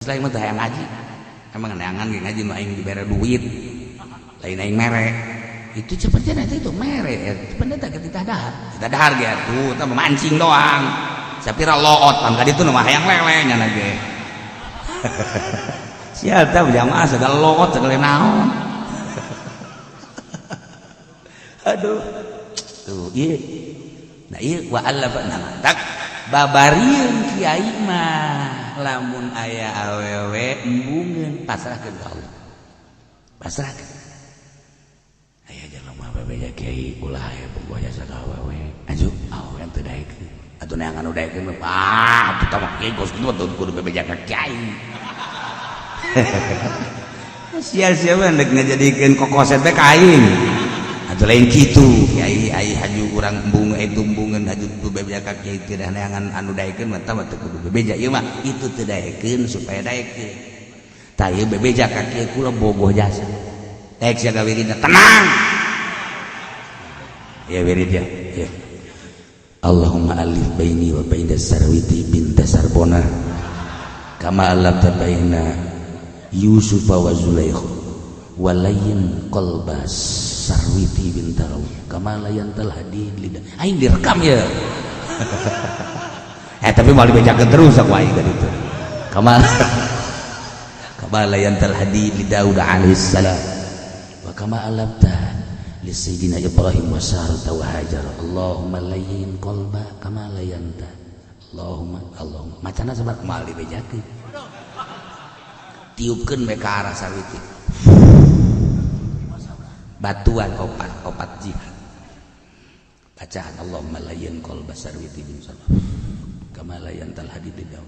Selain mah hayang ngaji, emang neangan ge ngaji nu aing dibere duit, lain aing mere. Itu cepetnya nanti itu mere, cepetnya tak kita dahar ge atuh, tah memancing doang. Sapira loot pan ka ditu mah hayang lele nya ge. Sia tah jamaah segala loot segala naon. Aduh. Tuh, ieu. Nah, ieu wa allafa tak babarieun kiai mah lamun aya awewe embungeun pasrahkeun ka Allah. Pasrahkeun. Aya jelema bebeja kiai ulah aya bogoh jasa ka awewe. Aju awewe teu daekeun. Atuh neangan nu daekeun atuh tah mah kiai kos kitu kudu bebeja ka kiai. Sia-sia we hendek ngajadikeun kokoset teh ka aing. Atuh lain kitu kiai ai haju urang embung embungeun haju bebeja ka kiai teh neangan anu daekeun mah tah teu kudu bebeja ieu mah itu teu daekeun supaya daekeun tah ieu bebeja ka kiai kula bogoh jasa daek jaga wiridna tenang ya wirid ya Allahumma alif baini wa baina sarwiti binta sarbona kama alafta baina yusufa wa zulaikha walayin qalbas sarwiti bintaraw kamalayan talhadi lidah aing direkam ya tapi mau dibacakan terus aku aing tadi itu kamalayan talhadi li Daud alaihi salam wa kama alabta li sayyidina Ibrahim wa Sarah wa Hajar Allahumma layyin qalba kamalayan ta Allahumma macana sabar kumaha dibacakeun tiupkeun we ka arah sarwiti batuan opat jihad bacaan Allahumma layyin qalba sarwiti bin salam kama layyan tal hadid daud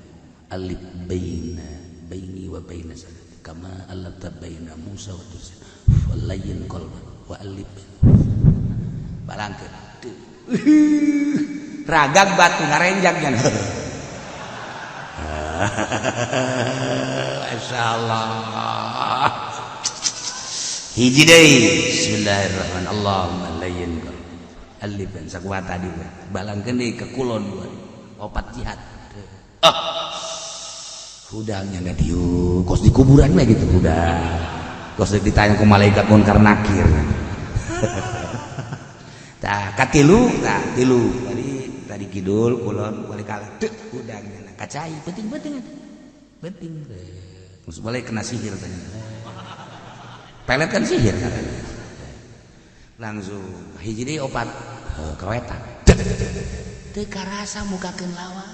alif baini wa baina sarwiti kama alafta baina Musa wa Tusa wa layyin qalba wa alif balangkeun ragag batu ngarenjak nya masyaallah hiji deui bismillahirrahmanirrahim Allahumma layyin alif dan sakuat tadi balangkeun deui ke kulon opat jihad hudangnya nggak diu kos di kuburan mah gitu hudang kos ditanya ku malaikat munkar nakir tah katilu tadi kidul kulon balik kala teu hudangnya kacai penting mus balik kena sihir tanya pelet kan sihir katanya langsung hiji deui opat kawetan teu karasa mukakeun lawang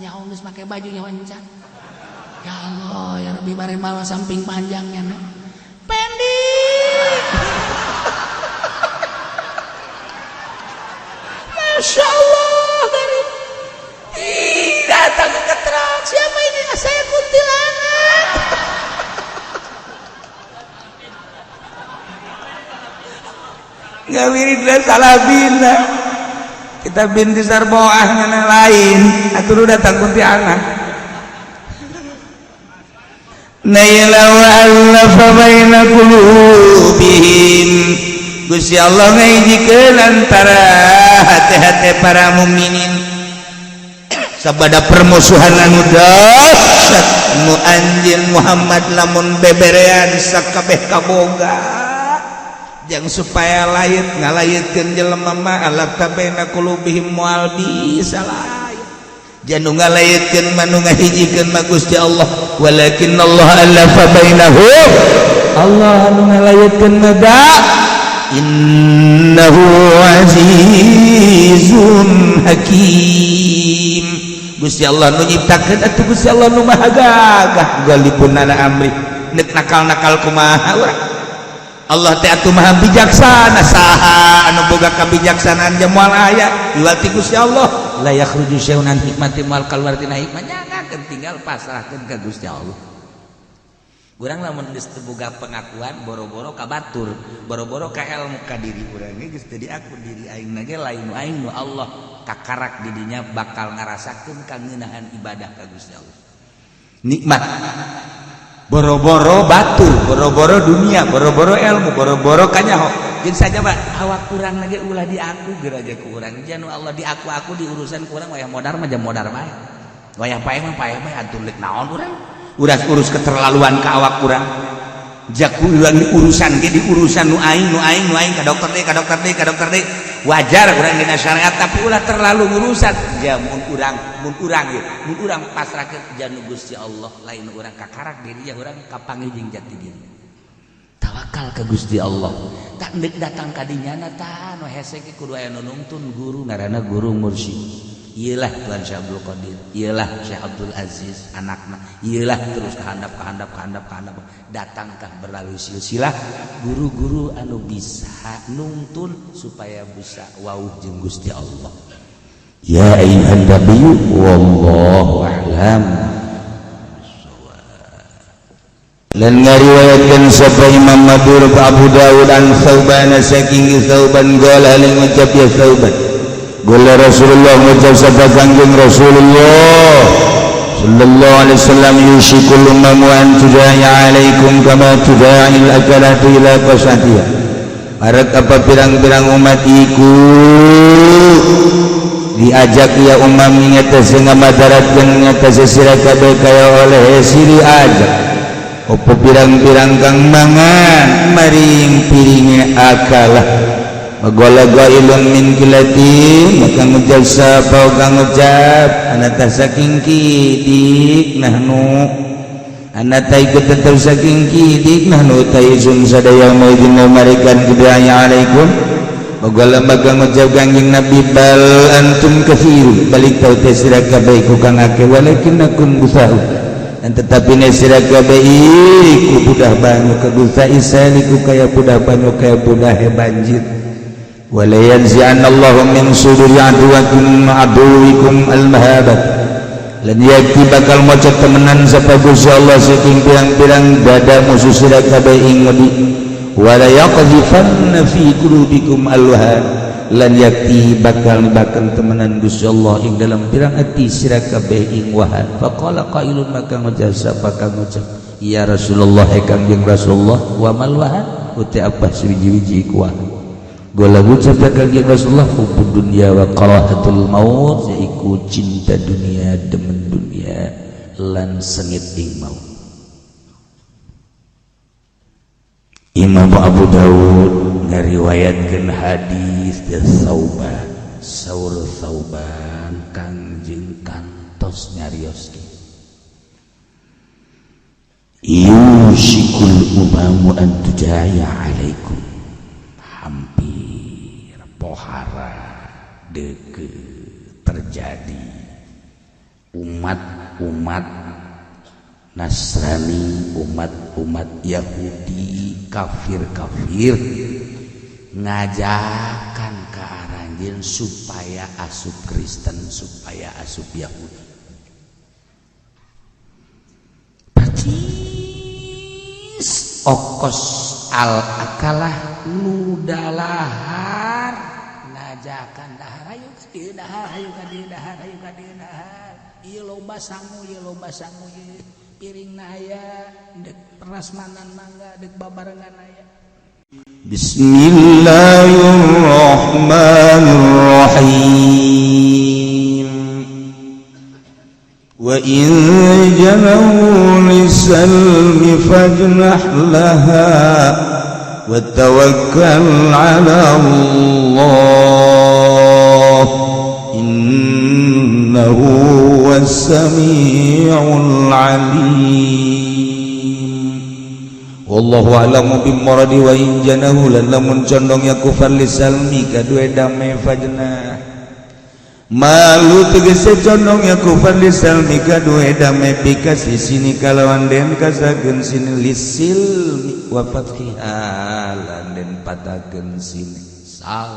nyaho geus make baju nyaho encan ya Allah ya Rabbi bari mawa samping panjangnya pendek Masya Allah dari datang ke terang siapa ini saya kuntilanak nggak wiridna salah bina kita binti sarboah ngana lain atuh datang kuntilanak naila wa allafa baina qulubihim Gusti Allah ngahijikeun antara hati-hati para mukminin sabada permusuhan anu dahsyat nu anjeun Muhammad lamun beberean sakabeh kaboga jang supaya layit ngalayitkeun jelema mah alaf tabaina qulubihim moal bisa layit janu ngalayitkeun mah nu ngahijikeun mah Gusti Allah walakin Allah alafa bainahum Allah anu ngalayitkeun mah da innahu azizun hakim Gusti Allah nu nyiptakeun atuh Gusti Allah nu maha gagah galipunana amri nek nakal-nakal kumaha urang Allah teh atuh maha bijaksana saha anu boga kabijaksanaan ge moal aya iwati Gusti Allah la yakhruju syai'un an hikmati mal kaluar tina hikmah nyangakeun tinggal pasrahkeun ka Gusti Allah urang lamun geus teu boga pengakuan boro-boro ka batur boro-boro ka ilmu ka diri urang ge geus teu diaku diri aing ge lain aing nu Allah kakarak didinya bakal ngarasakeun kangeunahan ibadah ka Gusti Allah nikmat boro-boro batu boro-boro dunia boro-boro ilmu boro-boro kanyaho jeung saja Pak awak kurang ge ulah diaku geraja ku urang janu Allah diaku-aku di urusan kurang wayah modar mah jam modar bae wayah paeh mah atuh leuk naon urang urus keterlaluan ka awak urang jaku urang urusan ge di urusan nu aing ka dokter deui wajar urang dina syariat tapi ulah terlalu urusan ja mun urang pasrahkeun janu Gusti Allah lain urang kakarak diri ya urang kapanggih jeung jati diri tawakal ka Gusti Allah tak deuk datang ka dinyana tah nu hese ge kudu aya nu nungtun guru ngaranna guru mursyid iyalah Tuan Syekh Abdul Qadir iyalah Syekh Abdul Aziz anakna iyalah terus kehandap datang kah berlalu silsilah guru-guru anu bisa nuntun supaya bisa wauh jeung Gusti Allah ya ayyuhan nabiyyu wallahu a'lam lan ngariwayatkeun sapa Imam Mabrur Abu Dawud an Sauban saking Sauban qala ling ucap ya Sauban qala Rasulullah ngucap sabda kangjeng Rasulullah sallallahu alaihi wasallam yushikul umam wa an tudaya alaikum kama tuda'il akalatu ila qasatiha marak apa pirang-pirang umat iku diajak ya umam ngatasi ngamadaratkeun ngatasi sira kabeh kaya oleh siri ajak opo pirang-pirang kang mangan maring piringe akalah magolaga ilun min kilatin maka ngucap sapa kang ngucap anata saking kidik nahnu anata ikut tetap saking kidik nahnu taisun sadaya maidin marikan kidaya alaikum magala maga ngucap kangjeng Nabi bal antum kathir balik tau teh sira kabeh ku kang akeh walakinnakum busau dan tetapi sira kabeh iku budah banyu kadusa isaliku kaya budah banyu kaya budah banjir wala yanzi'anallahu min suduri aduwikum al-mahabat lan yakti bakal mocot temenan sapa Gusti Allah saking pirang-pirang dada musuh sira kabeh ing ngedi wala yaqdhifanna fi qulubikum al-wahan lan yakti bakal temenan Gusti Allah ing dalam pirang ati sira kabeh ing wahan faqala qailun maka ngucap sapa kang ngucap ya Rasulullah kangjeng Rasulullah wa mal wahan uti apa sewiji-wiji ku wahan gola ngucap kangjeng Rasulullah hubud dunya wa karahatul maut yaiku cinta dunia demen dunia lan sengit ing maut. Imam Abu Dawud ngariwayatkeun hadis dari Sauban kangjeng kantos nyarios yushikul umamu an tujaya alaikum hampir pohara deket terjadi umat-umat Nasrani umat-umat Yahudi kafir-kafir ngajakan ke aranjeun supaya asup Kristen supaya asup Yahudi percis okos al-akalah ludalahar ngajakan dahar ayo ka dieu dahar ayo ka dieu dahar ayo ka dieu dahar ieu loba sangu ieu piringna aya dek prasmanan mangga dek babarengan aya. Bismillahirrahmanirrahim. Wa in janahu lisalmi fajnah laha wa tawakkal 'ala Allah innahu was-sami'ul 'alim. Wallahu a'lamu bimuradi wa in janahu lamun condong ya kufar lisalmi kadue damai fajnah malu tegese condong ya kufar lisalmi kadue damai bikasi sini kalawan den kasakeun sini lisilmi wa fathiha den patakeun sini sal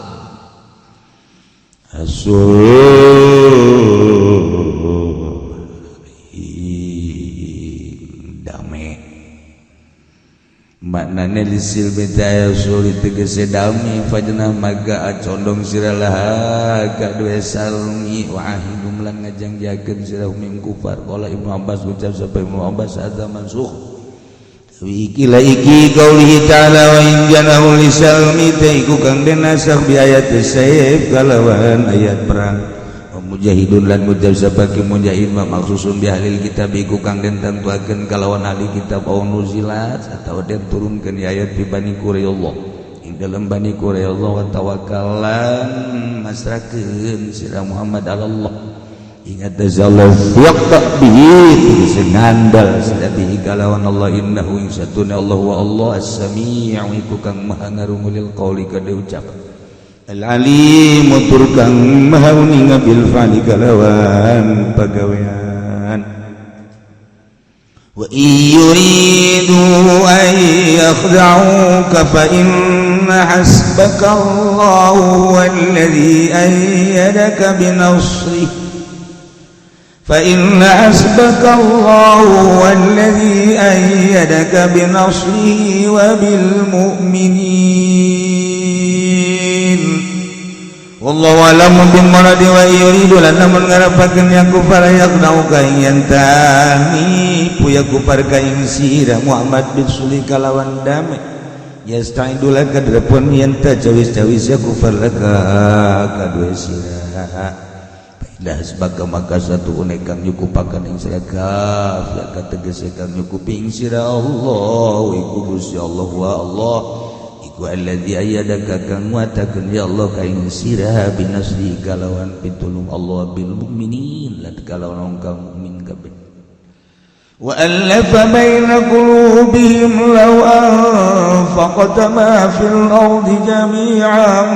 damai maknanya lisil bidaya sulit tegese dami fajnah maga condong siralah kadue salmi wa ahidum lan ngajang jakeun sirah min kufar qala Ibnu Abbas ucap sampai Ibnu Abbas ada mansukh iki la iki qaulihi ta'ala wa in janahu lisalmi taiku kang den nasakh bi ayat sayf kalawan ayat perang mujahidun lan mujazabaki mujahid maksusun bi ahlil kitab iku kang den tentuakeun kalawan ahli kitab au nuzilat atawa den turunkeun ayat bi Bani Quraizah ing dalam Bani Quraizah wa tawakkalan masrakeun sira Muhammad Allah ingat Allah yaqta bihi sengandal sira bihi kalawan Allah innahu ing satuna Allah wa Allah as-sami'u iku kang maha ngarungu lil qauli kada ucapan Al-alim tur kang maha uninga bil fa'li kalawan pagawean wa yuridu an yakhda'uka fa inna hasbaka Allahu walladhi ayyadaka binasrihi فإن حسبك الله والذي أيدك بنصره وبالمؤمنين والله أعلم بالمراد ويريد لنا من غرفكن يا كفار يقنعك ينتهي يا كفار كاين سيرا محمد bin Suli kalawan damai yastaidu laka drepon yanta jawis-jawis ya kufar laka kadue sirah dah sebagai maka satu unekang nyukupakan ing sira kaf ya kategese kang nyukupi ing sira Allah iku Gusti Allah wa Allah iku alladzi ayyadaka kang nguatakeun ya Allah ka ing sira binasri kalawan pitulung Allah bil mukminin lan kalawan kang mukmin kabeh wa alafa baina qulubihim law anfaqta ma fil ardi jami'an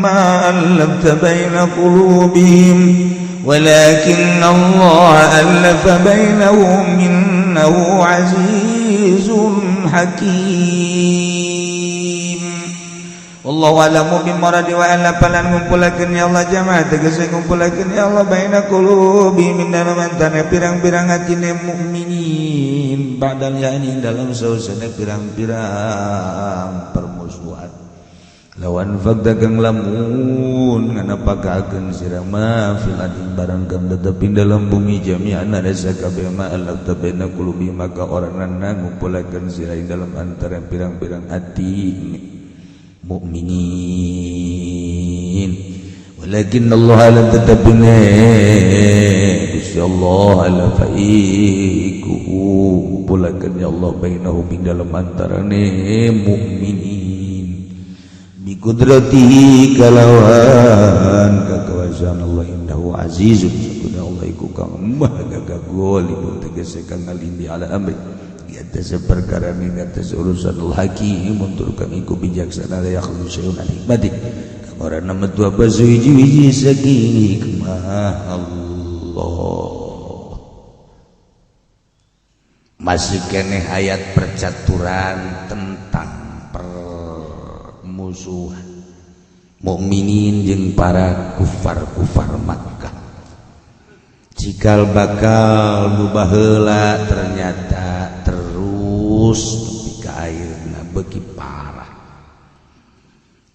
ma alafta baina qulubihim ولكن الله ألف بينهم إنه عزيز حكيم والله أعلم بمراد وألف lan ngumpulakeun ya Allah jamaah tegese ngumpulakeun ya Allah baina qulubi min dalam antara pirang-pirang hatine mukminin badal yani dalam sausana pirang-pirang permusuhan lawan fakta kang lamun nganapakakeun sira ma fil adin barang kang tetep dalam bumi jami'an ada sakabeh ma alaf tabena qulubi maka orangna ngumpulakeun sira ing dalam antara pirang-pirang hati mukminin walakin Allah la tatabne Gusti Allah la faiku ngumpulakeun ya Allah bainahum ing dalam antarane mukminin biqudratihi kalawan kekuasaan Allah innahu azizun sakuna Allah iku kang maha gagah golib tegese kang ngalindi ala amri di atas perkara ning atas urusan al-hakim muntur kang iku bijaksana la yakhlu syai'un an hikmati kang ora nemetu apa suwiji-wiji saking hikmah Allah masih keneh ayat percaturan tentang musuh mukminin jeung para kufar Makkah cikal bakal nu baheula ternyata terus nepi ka ayeuna beuki parah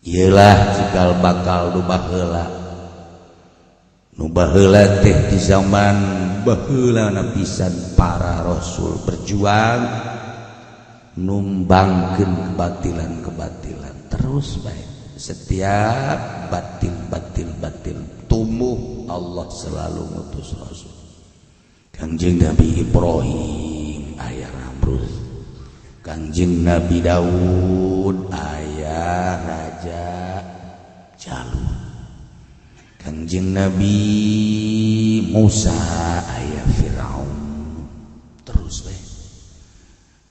ieulah cikal bakal nu baheula teh di zaman baheulana pisan para rasul berjuang numbangkeun kebatilan terus baik setiap batil tumbuh Allah selalu ngutus rasul Kangjeng Nabi Ibrahim aya Namrud Kangjeng Nabi Daud aya Raja Jalut Kangjeng Nabi Musa aya Firaun terus baik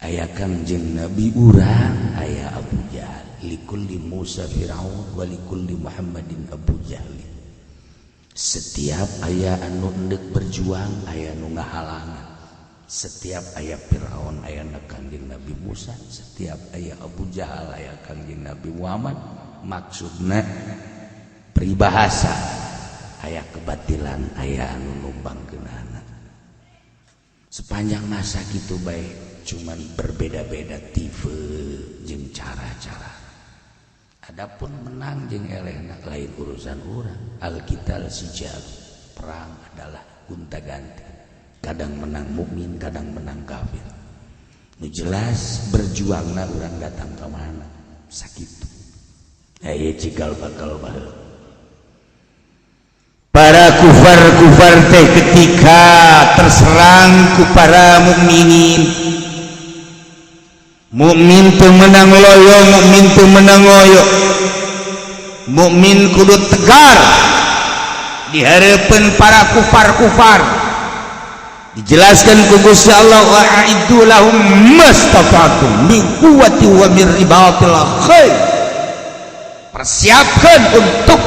aya Kangjeng Nabi urang aya Abu Jahal likulli Musa Firaun wa likulli Muhammadin Abu Jahal setiap aya anu hendak berjuang aya nu ngahalangan setiap aya Firaun aya Kangjeng Nabi Musa setiap aya Abu Jahal aya Kangjeng Nabi Muhammad maksudna peribahasa aya kebatilan aya anu numbangkeunana sepanjang masa kitu bae cuman berbeda-beda tipe jeung cara-cara adapun menang jeung elehna lain urusan urang alqital sijal perang adalah gonta-ganti kadang menang mukmin kadang menang kafir nu jelas berjuangna urang datang ka mana sakitu aya cikal bakal baheula para kufar teh ketika terserang ku para mukminin. Mukmin teu menang loyo, mukmin teu menang loyo. Mukmin kudu tegar di hareupeun para kufar. Dijelaskan ku Gusti Allah, wa a'iddu lahum mastata'tum min quwwati wa min ribatil khair. Persiapkan untuk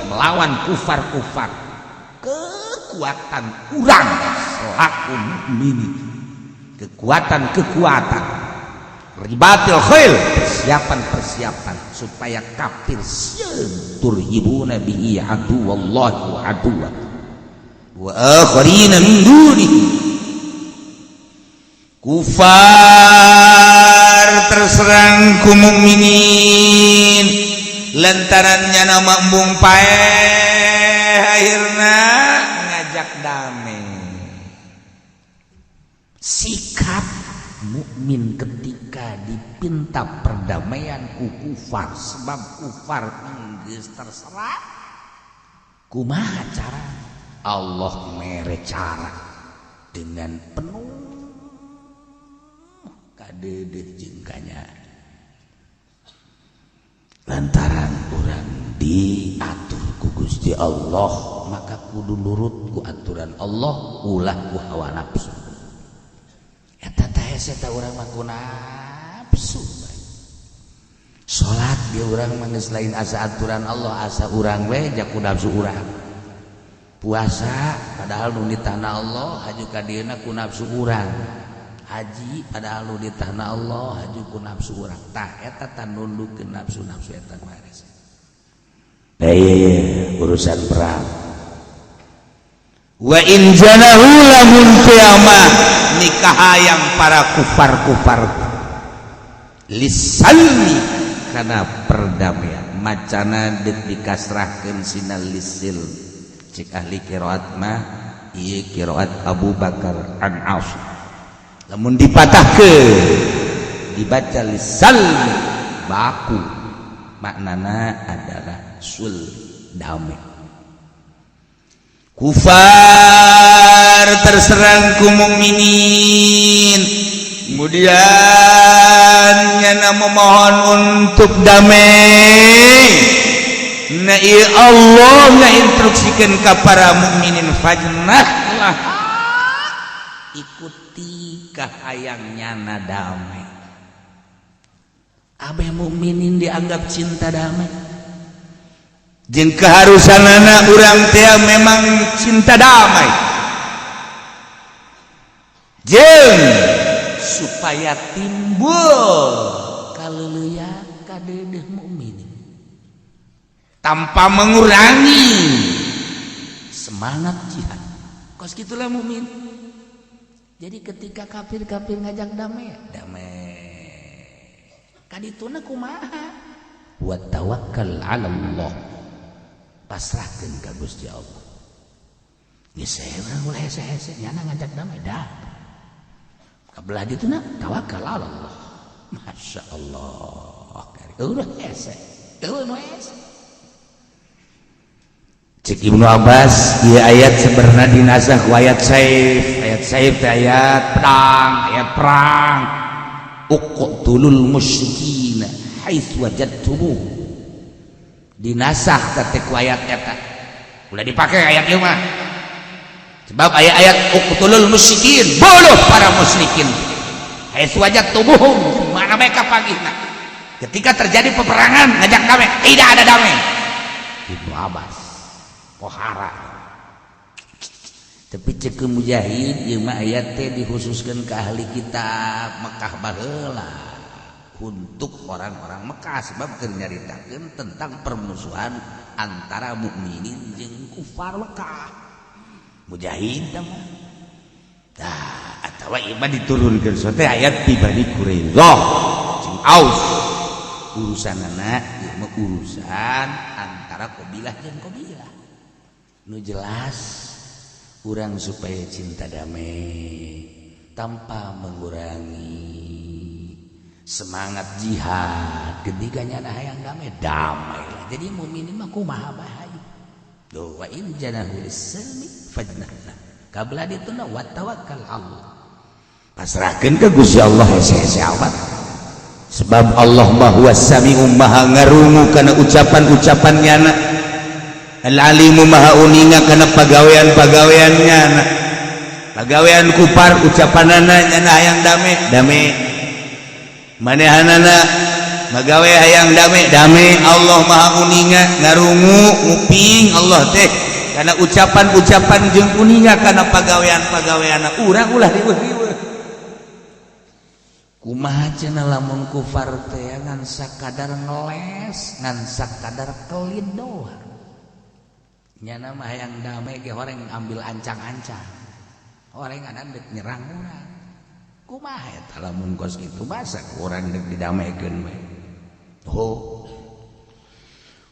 melawan kufar kekuatan kurang selaku mukmin, kekuatan ribatil khair, persiapan supaya kafir turhibuna bihi aduwallahi wa aduwa wa akharina min dunihi. Kufar terserang ku mukminin lantarannya nama embung pae akhirna ngajak damai. Sikap mukmin ketika dipinta perdamaian ku kufar, sebab kufar geus terserang, kumaha cara? Allah mere cara dengan penuh kadeudeut jeung kanya. Lantaran orang diatur ku Gusti Allah, maka kudu nurut ku aturan Allah, ulah ku hawa nafsu. Eta teh eta urang mah ku nafsu. Salat di urang mah geus lain asa aturan Allah, asa urang we jak ku nafsu urang. Puasa padahal nu di tanah Allah, haju ka dieuna ku nafsu urang. Haji padahal nu di tanah Allah, haju ku nafsu urang. Tah eta tan nundukkeun nafsu-nafsu eta mares. Urusan perang. Wa in janahu lamun qiyamah, nikah hayang para kufar lisalmi kana perdamaian macana deuk dikasrahkeun sinal lisil. Cik ahli qiraat mah ieu qiraat Abu Bakar an Asim. Lamun dipatahkeun dibaca lisalmi baku, maknana adalah sul damai. Kufar terserang ku mukminin, kemudian nyana memohon untuk damai. Na ieu Allah ngainstruksikeun ka para mukminin, fajnahlah ikuti kahayang nyana damai. Abeh mukminin dianggap cinta damai. Jeung keharusanana urang teh memang cinta damai. Jeung supaya timbul kaleuleuyah kadeudeuh mukminin tanpa mengurangi semangat jihad. Kos gitulah mukmin. Jadi ketika kafir-kafir ngajak damai, kadituna kumaha? Wa tawakkal 'ala Allah. Pasrahkeun ka Gusti Allah. Geus urang ulah hese-hese nyana ngajak damai dah. Kabelah dituna tawakal 'ala Allah. Masyaallah. Udah hese. Teu nu hese. Cek Ibnu Abbas, ieu ayat sebenarnya dinasah ku ayat saif. Ayat saif teh ayat perang. Uqtulul musyrikina haitsu wajadtumuh. Dinasah teh ku ayat eta. Ulah dipake ayat ieu mah. Sebab ayat uqtulul musyrikin, bunuh para musyrikin. Haitsu wajadtumuhum, mana mereka pagihna. Ketika terjadi peperangan ngajak damai, tidak ada damai. Ibnu Abbas pohara. Tapi cek mujahid ieu mah ayat teh dikhususkeun ka ahli kitab Mekah baheula untuk orang-orang Mekah, sebab keur nyaritakeun tentang permusuhan antara mukminin jeung kufar Mekah. Mujahid mah tah atawa ieu mah diturunkeun sote ayat ti Bani Quraidah jeung Aus. Urusanana ieu mah urusan antara qabilah jeung qabilah. Nu jelas urang supaya cinta damai tanpa mengurangi semangat jihad. Ketika nyana hayang damai lah. Jadi mukminin mah kumaha bae. wa in janahu lis-salmi fajnah kabla dituna wa tawakkal Allah pasrahkeun ka Gusti Allah hese-hese awak sebab Allah Maha Sami'u Maha ngarungu kana ucapan-ucapan nyana Al-Alimu Maha uninga kana pagawean-pagawean nyana pagawean kupar ucapanana nyana hayang dame manehanana magawe hayang dame Allah Maha uninga ngarungu nguping Allah teh karena ucapan-ucapan jeung uninga kana pagawean-pagaweana urang ulah riweuh-riweuh kumaha cenah lamun kufar teh ngan sakadar ngeles ngan sakadar kelin doang nyana mah hayang dame ge horeng ambil ancang-ancang horenganan deuk nyerang urang kumaha eta lamun kos kitu masa urang deuk didamekeun we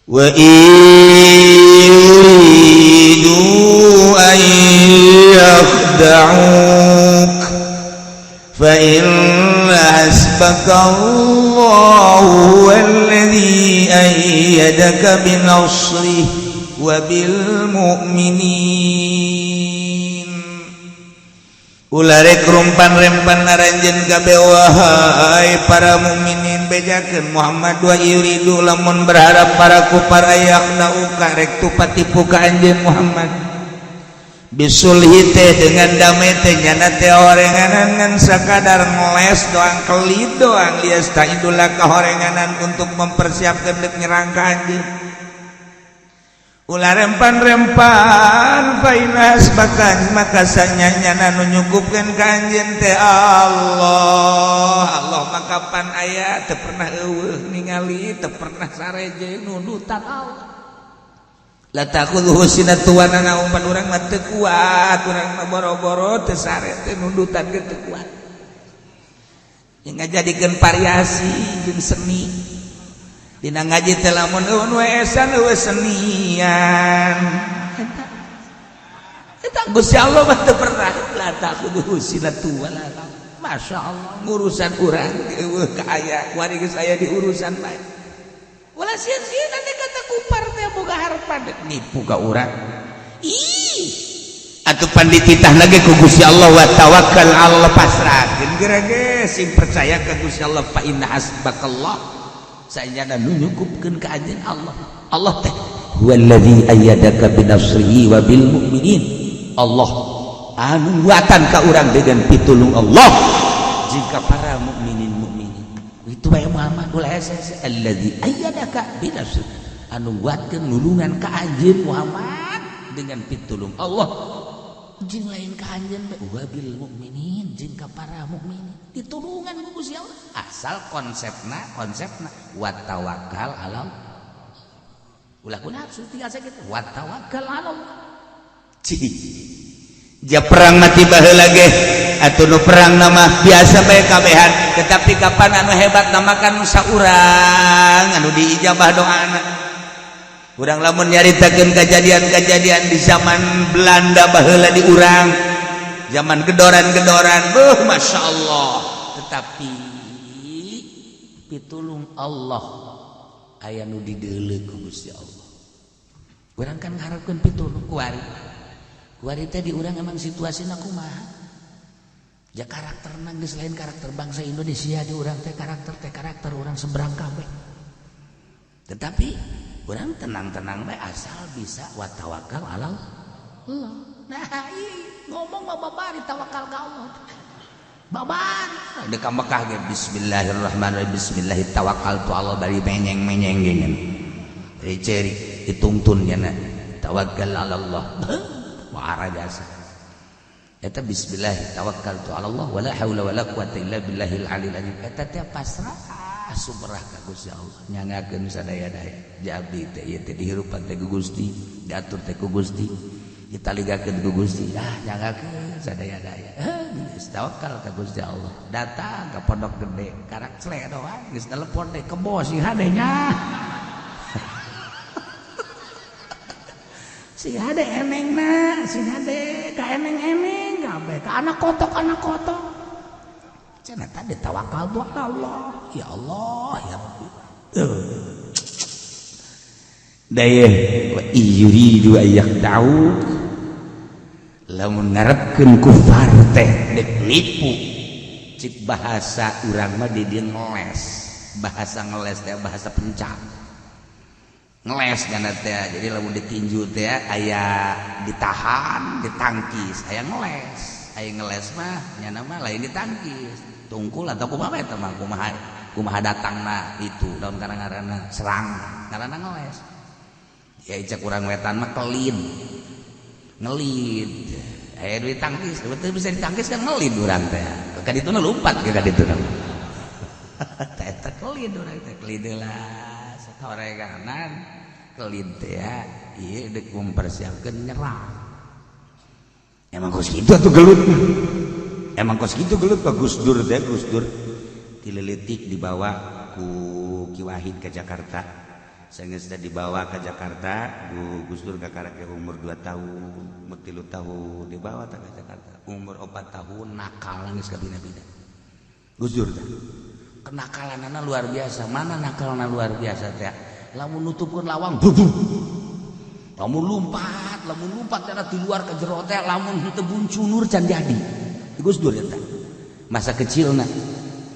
wa iridu an yakhda'uk fa inna hasbaka Allahu alladhi ayyadaka binasrihi wa bil mu'minin ulah rek rumpan-rempan naranjeun kabeh wahai para mukminin bejakeun Muhammad wa yuridu lamun berharap para kufar ayakna uka rek tipu ka anjeun Muhammad bisulhi teh dengan damai teh nyana teh horenganan ngan sakadar ngeles doang kelid doang lias ta'idulah ka horenganan untuk mempersiapkan deuk nyerang ka anjeun ulah rempan-rempan fainas bakan maka sanyanya nu nyukupkeun ka anjeun teh Allah makapan aya teu pernah eueuh ningali teu pernah sareje nudutan Allah la takhudhu sinatun wa nauman urang mah teu kuat urang mah boro-boro teu sare teh nudutan ge teu kuat yang ngajadikeun variasi jeung seni dina ngaji teh lamun eueun we esan eueuh senian eta Gusti Allah mah teu pernah la takhudhu sinatun wa la masyaallah ngurusan urang eueuh ka aya kuari geus aya di urusan bae ulah sieun-sieun nanti kata kupar teh boga harapan nipu ka urang ih atuh pandititahna ge ku Gusti Allah wa tawakkal Allah pasrahkeun geura ge sing percaya ka Gusti Allah fa inna hasbakallah saenyana nu nyukupkeun ka anjeun Allah teh huwallazi ayyadaka binasrihi wa bil mu'minin Allah anu nguatan ka urang dengan pitulung Allah jika para mukminin itu bae Muhammad ulah hese allazi ayyadaka binasri anu nguatkeun nulungan ka anjeun Muhammad dengan pitulung Allah jeung lain ka anjeun wa bil mukminin jeung ka para mukminin ditulungan ku Gusti Allah asal konsepna wa tawakkal ala ulah kunaha tinggal sakitu wa tawakkal ala ja perang mati baheula ge atuh nu perang nama biasa bae kabehan tetapi kapan anu hebat namakan saurang anu diijabah doana urang lamun nyaritakeun kejadian-kejadian di zaman Belanda baheula di urang zaman gedoran-gedoran masyaallah tetapi pitulung Allah aya nu dideuleuh ku Gusti Allah urang kan ngharepkeun pitulung kuari teh di urang emang situasina kumaha ja karakterna geus lain karakter bangsa Indonesia di urang teh karakter urang seberang kabeh tetapi urang tenang-tenang bae asal bisa wa tawakkal ala Allah nah ngomong babari tawakal ka Allah babari deuk ka Mekah ge bismillahirrahmanirrahim bismillah tawakkaltu Allah bari menyeng-menyeng geun ceri ditungtun nya tawakkal ala Allah wa'ara jasa eta bismillah tawakkaltu ala Allah wala haula wala quwata illa billahil aliyil azim eta teh pasrah sumrah ka Gusti Allah nyangakeun sadaya-daya jabi teh ieu teh dihirupan teh ku Gusti diatur teh ku Gusti ditaligakeun ku Gusti nyangakeun sadaya-daya geus tawakal ka Gusti Allah datang ka pondok gede karak cele doang geus telepon teh ke bos si hadenya si hade enengna si hade ka eneng-eneng kabeh ka anak kotok cenah tadi tawakal buat Allah ya Allah ya Rabbi daya wa yuridu ayyakhda'u lamun ngarepkeun kufar teh dek nipu cik bahasa urang mah di dieu ngeles bahasa ngeles teh bahasa pencak ngeles kana teh jadi lamun ditinju teh aya ditahan ditangkis aya ngeles mah nya nama lain ditangkis tungkul atau kumaha eta mah kumaha datangna itu daun ngaranna serang ngaranna ngeles ya cek urang wetan mah kelin ngelid aya ditangkis betul bisa ditangkis kan ngelid urang teh ka dituna lompat ka dituna teh eta kelid urang teh kelid heula satoreganan kelid teh ya ieu deuk mempersiapkeun nyerang emang kos kitu atuh gelut emang kos kitu gelut Pak Gus Dur teh Gus Dur dilelitik dibawa ku Ki Wahid ke Jakarta saenggeus dibawa ke Jakarta Gus Dur kakarake umur 2 tahun umur 3 tahun dibawa ke Jakarta umur 4 tahun nakal geus kabina-bina Gus Dur teh kenakalanana luar biasa mana nakalna luar biasa teh lamun nutupkeun lawang bubuh lamun lumpat cenah di luar ke jero teh lamun henteu buncunur can jadi Gus Dur eta masa kecilna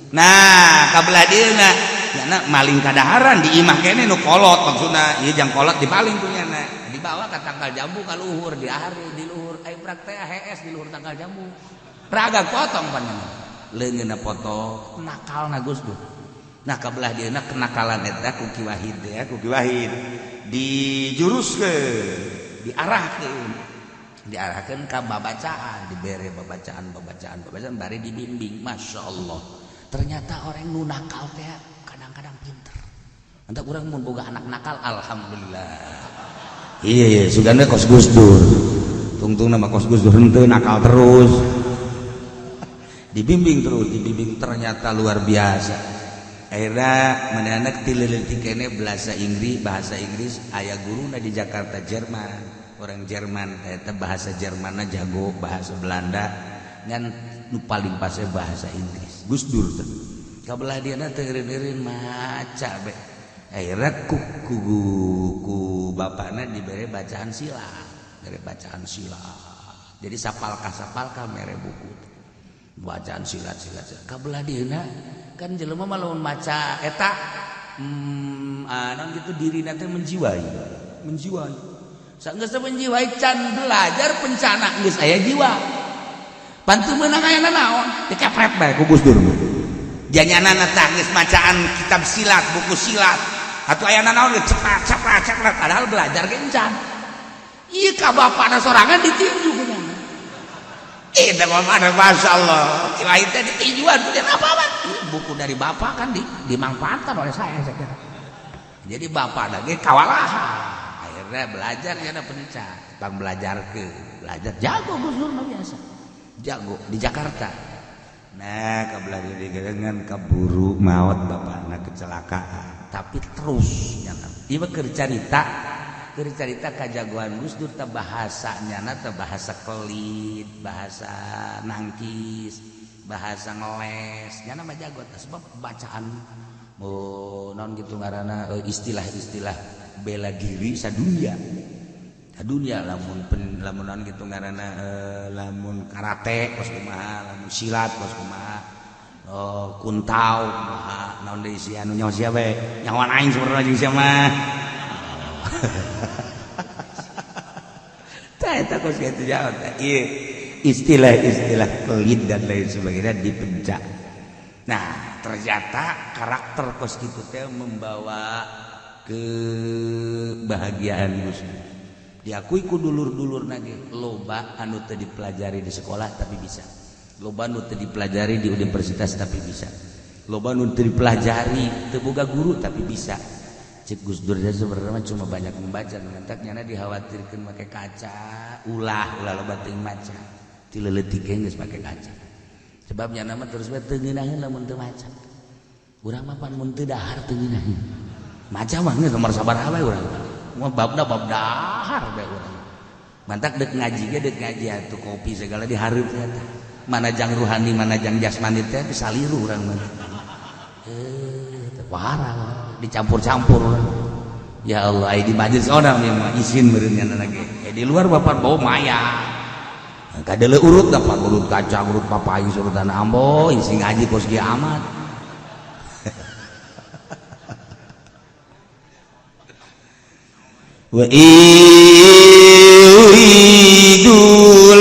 nah kabelah dieuna nya maling kadaharan di imah kene nu kolot maksudna ieu jang kolot dipaling punya na dibawa ka tanggal jambu ka luhur di ahari di luhur ai brak teh HS di luhur tanggal jambu raga potong panjang leungeunna foto nakalna Gus Dur nah kabelah dieuna kenakalan eta ku Ki Wahid ya ku Ki Wahid dijuruskeun diarahkeun ka babacaan dibere babacaan bari dibimbing masyaallah ternyata orang nu nakal teh kadang-kadang pinter anta urang mun boga anak nakal alhamdulillah iya sugana kos Gus Dur tungtung nama kos Gus Dur henteu nakal terus dibimbing ternyata luar biasa akhirnya manehna tileuleut kene bahasa Inggris aya guruna di Jakarta Jerman orang Jerman eta bahasa Jermanna jago bahasa Belanda ngan nu paling pase bahasa Inggris Gus Dur teh kabelah diana teh eureun maca be akhirnya ku bapakna dibere bacaan silat jadi sapalka mere buku bacaan silat kabelah diana kan jelema mah lamun maca eta naon kitu dirina teh menjiwai saenggeus menjiwai can belajar pencana geus aya jiwa bantu meunang aya naon dikepret bae ku Gus Dur janyanana tangis macaan kitab silat buku silat atuh aya naon ceprat padahal belajar ge encan ieu ka bapana sorangan ditinju punya da bapana masyaallah lain teh ditinjuan punya apa buku dari bapak kan dimanfaatkan oleh saya kira jadi bapak lagi kawalahan akhirnya belajar nya pencat bang belajar jago Gus Dur mah biasa jago di Jakarta nah kabelah dengan kaburu maut bapakna kecelakaan tapi terus jangan ieu mah keur carita kajagoan Gus Dur teh bahasanya teh bahasa kelit bahasa nangkis bahasa ngeles nya nama jago teh sebab bacaan naon gitu ngaranna istilah-istilah bela diri sadunya lamun naon gitu ngaranna lamun karate kos kumaha lamun silat kos kumaha kuntau kumaha naon deui si anu nyawa sia we nyawan aing sabarna jeung sia mah tah eta kos kitu jago teh ieu istilah-istilah kelit dan lain sebagainya dipencak nah ternyata karakter kos kitu teh membawa kebahagiaan Gus Dur diakui ku dulur-dulur nage loba anu teu dipelajari di sekolah tapi bisa loba anu teu dipelajari di universitas tapi bisa loba anu teu dipelajari teu boga guru tapi bisa cek Gus Dur sebenarnya cuma banyak membaca ngantaknya dikhawatirkeun make kaca ulah loba teuing maca tileuletik geus make kaca sebabnya nama terus teu ngeunaheun lamun teu maca urang mah pan mun teu dahar teu ngeunaheun maca mah geus nomor sabaraha we urang mah babna bab dahar bae urang mantak deuk ngaji atuh kopi segala dihareup eta mana jang ruhani mana jang jasmani teh disaliru urang mah teu parah dicampur-campur urang Ya Allah, di majelis orang yang izin meureunnya lagi. Di luar bapak bawa maya. Kadele urut dapat urut kacang, urut papai, urutan ambo, isi ngaji kos ge amat. Wa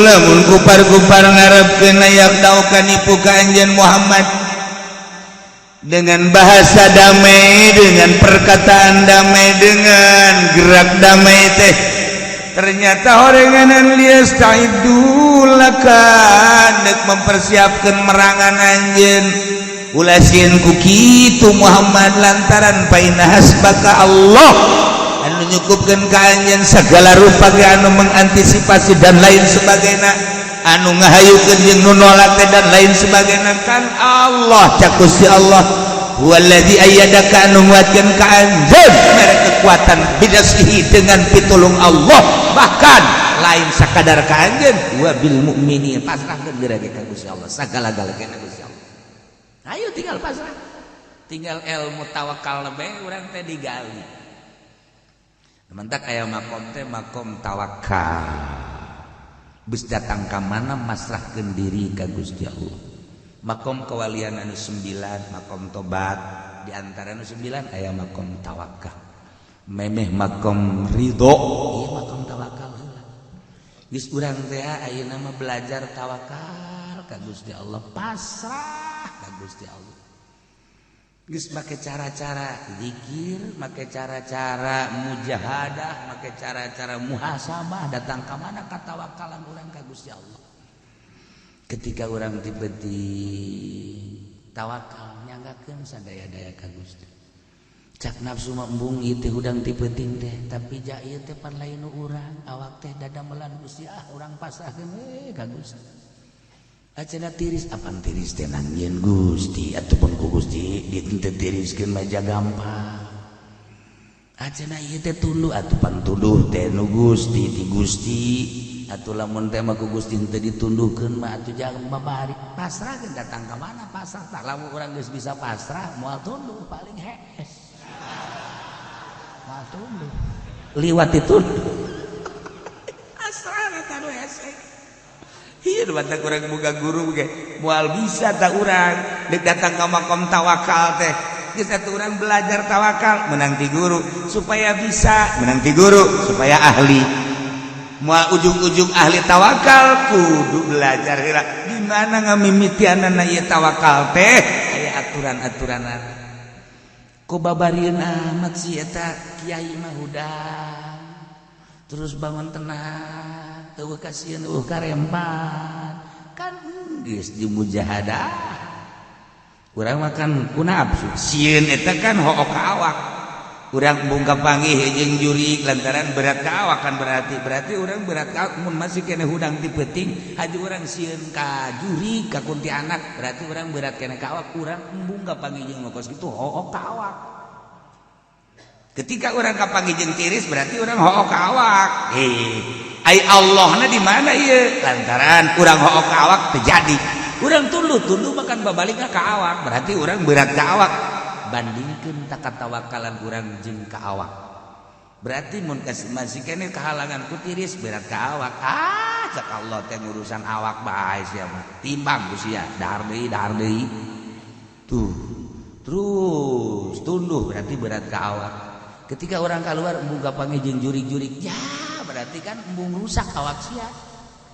lamun kupar-kupar ngarepkeun aya daukan nipu ka anjeun Muhammad dengan bahasa damai, dengan perkataan damai, dengan gerak damai teh ternyata orenganan liastaidul laka nek mempersiapkan merangan anjeun ulah sieun ku kitu Muhammad lantaran paina hasbaka Allah anu nyukupkeun ka anjeun segala rupa ge anu mengantisipasi dan lain sebagainya anu ngahayukeun jeung nu nolak dan lain sebagainya kan Allah cak Gusti Allah huwallazi ayyadaka anu nguatkeun ka anjeun mere kekuatan bidasihi dengan pitulung Allah bahkan lain sakadar ka anjeun wa bil mukminin pasrahkeun geura ka Gusti Allah sagala-galana Gusti Allah ayo tinggal pasrah tinggal ilmu tawakal bae urang teh digali mentak aya makom teh makom tawakal beus datang ka mana masrahkeun diri ka Gusti Allah makom kewalian anu 9 makom tobat di antara anu 9 aya makom tawakal memeh makom ridho ieu makom tawakal geus urang teh ayeuna mah belajar tawakal ka Gusti Allah pasrah ka Gusti Allah geus make cara-cara zikir make cara-cara mujahadah make cara-cara muhasabah datang ka mana katawakalan urang ka Gusti Allah ketika urang tibeti tawakal nyanggakeun sadaya-daya ka Gusti cak nafsu mah embung ieu teh hudang ti penting teh tapi ja ieu teh pan lain nu urang awak teh dadamelan Gusti urang pasrahkeun ka Gusti acenah tiris apaan tiris teh nangieun Gusti ataupun ku Gusti diteu tiriskeun mah gampang acenah ieu teh tunduh atupan tuduh teh nu Gusti ti Gusti atuh lamun teh mah ku Gusti teu ditunduhkeun mah atuh jangan babari pasrahkeun datang ka mana pasrah tah lamun urang geus bisa pasrah moal tunduh paling hees moal tunduh liwat itu pasrah eta nu hese ieu batak urang boga guru ge moal bisa tak urang dek datang ka makom tawakal teh geus atuh urang belajar tawakal menang ti guru supaya bisa menang ti guru supaya ahli moal ujung-ujung ahli tawakal kudu belajar heula gimana ngamimitianana ieu tawakal teh aya aturan-aturanan ku babarieun amat si eta kiai mah hudang terus bangun tenang teu kasieun karempan kan geus dimujahadah urang makan ku nafsu sieun eta kan hook ka awak urang embung kapanggih jeung jurig lantaran berat ka awak kan berarti urang berat ka mun masih keneh hudang ti peuting haji urang sieun ka jurig ka Kuntilanak berarti urang berat keneh ka awak urang embung kapanggih jeung ngokos kitu hook ka awak ketika urang kapanggih jeung tiris berarti urang hook ka awak ai Allahna di mana ieu lantaran urang hook ka awak terjadi urang tunduh makan babalik ka awak berarti urang berat ka awak bandingkeun takatawakalan urang jeung ka awak berarti mun masih keneh kahalangan ku tiris berat ka awak cak Allah teh ngurusan awak bae sia mah timbang ku sia dahar deui tuh terus tunduh berarti berat ka awak ketika orang keluar embung kapanggih jeung jurig-jurig ya berarti kan embung rusak awak sia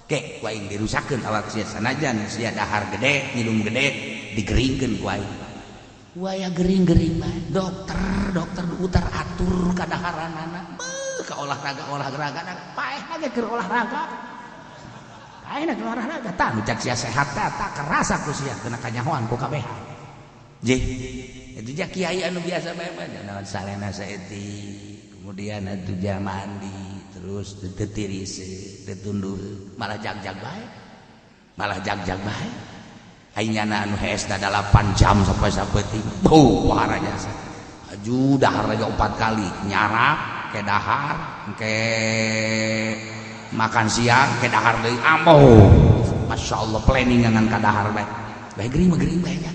kek ku aing dirusakkeun awak sia sanajan sia dahar gede ngidung gede digeringkeun ku aing waya gering-gering bae dokter utar atur ka daharanana ka olahraga paeh ge keur olahraga paehna keur olahraga tah nu cak sia sehat tah kerasa ku sia kena kanyahoan ku kabeh je itu jah kiai anu biasa bae mah naon salena saeutik kemudian atuh jah mandi terus tetiris tetunduh malah jag-jag bae ainyana anu heesna 8 jam sampai saeutik wahara jasa aju dahar aja 4 kali nyarap ke dahar ke makan siang ke dahar deui amboh masyaallah planning ngan ka dahar bae gering bae nya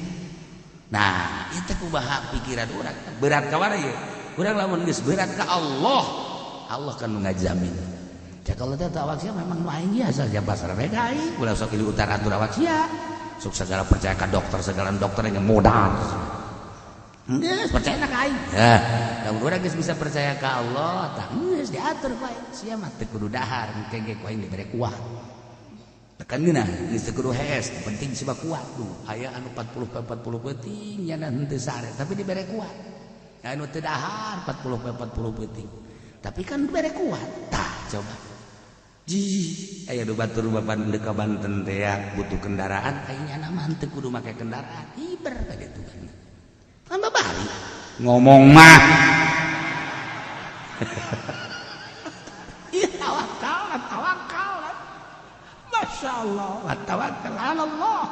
nah itu kumaha pikiran urang berat ka mana ieu urang lamun geus berat ka Allah kan nu ngajamin. Cak Allah teh awak sia memang nu aing ge asal pasar beda aing ulah sok di utara atur awak sia sok segala percaya ka dokter segala dokter yang modal geus percaya ka aing ya lamun urang geus bisa percaya ka Allah tah geus diatur ku aing sia mah teu kudu dahar engke ku aing dibere kuat tekan geuna geus teu kudu hees penting siba kuat tuh aya anu 40 penting nya henteu sare tapi dibere kuat anu teu dahar 40 penting tapi kan dibere kuat tah coba aya nu batur bapan deuk ka Banten teh ya butuh kendaraan aing nya mah teu kudu make kendaraan iber ka ditu kan babari ngomong mah ieu tawakal masyaallah wa tawakkal 'ala Allah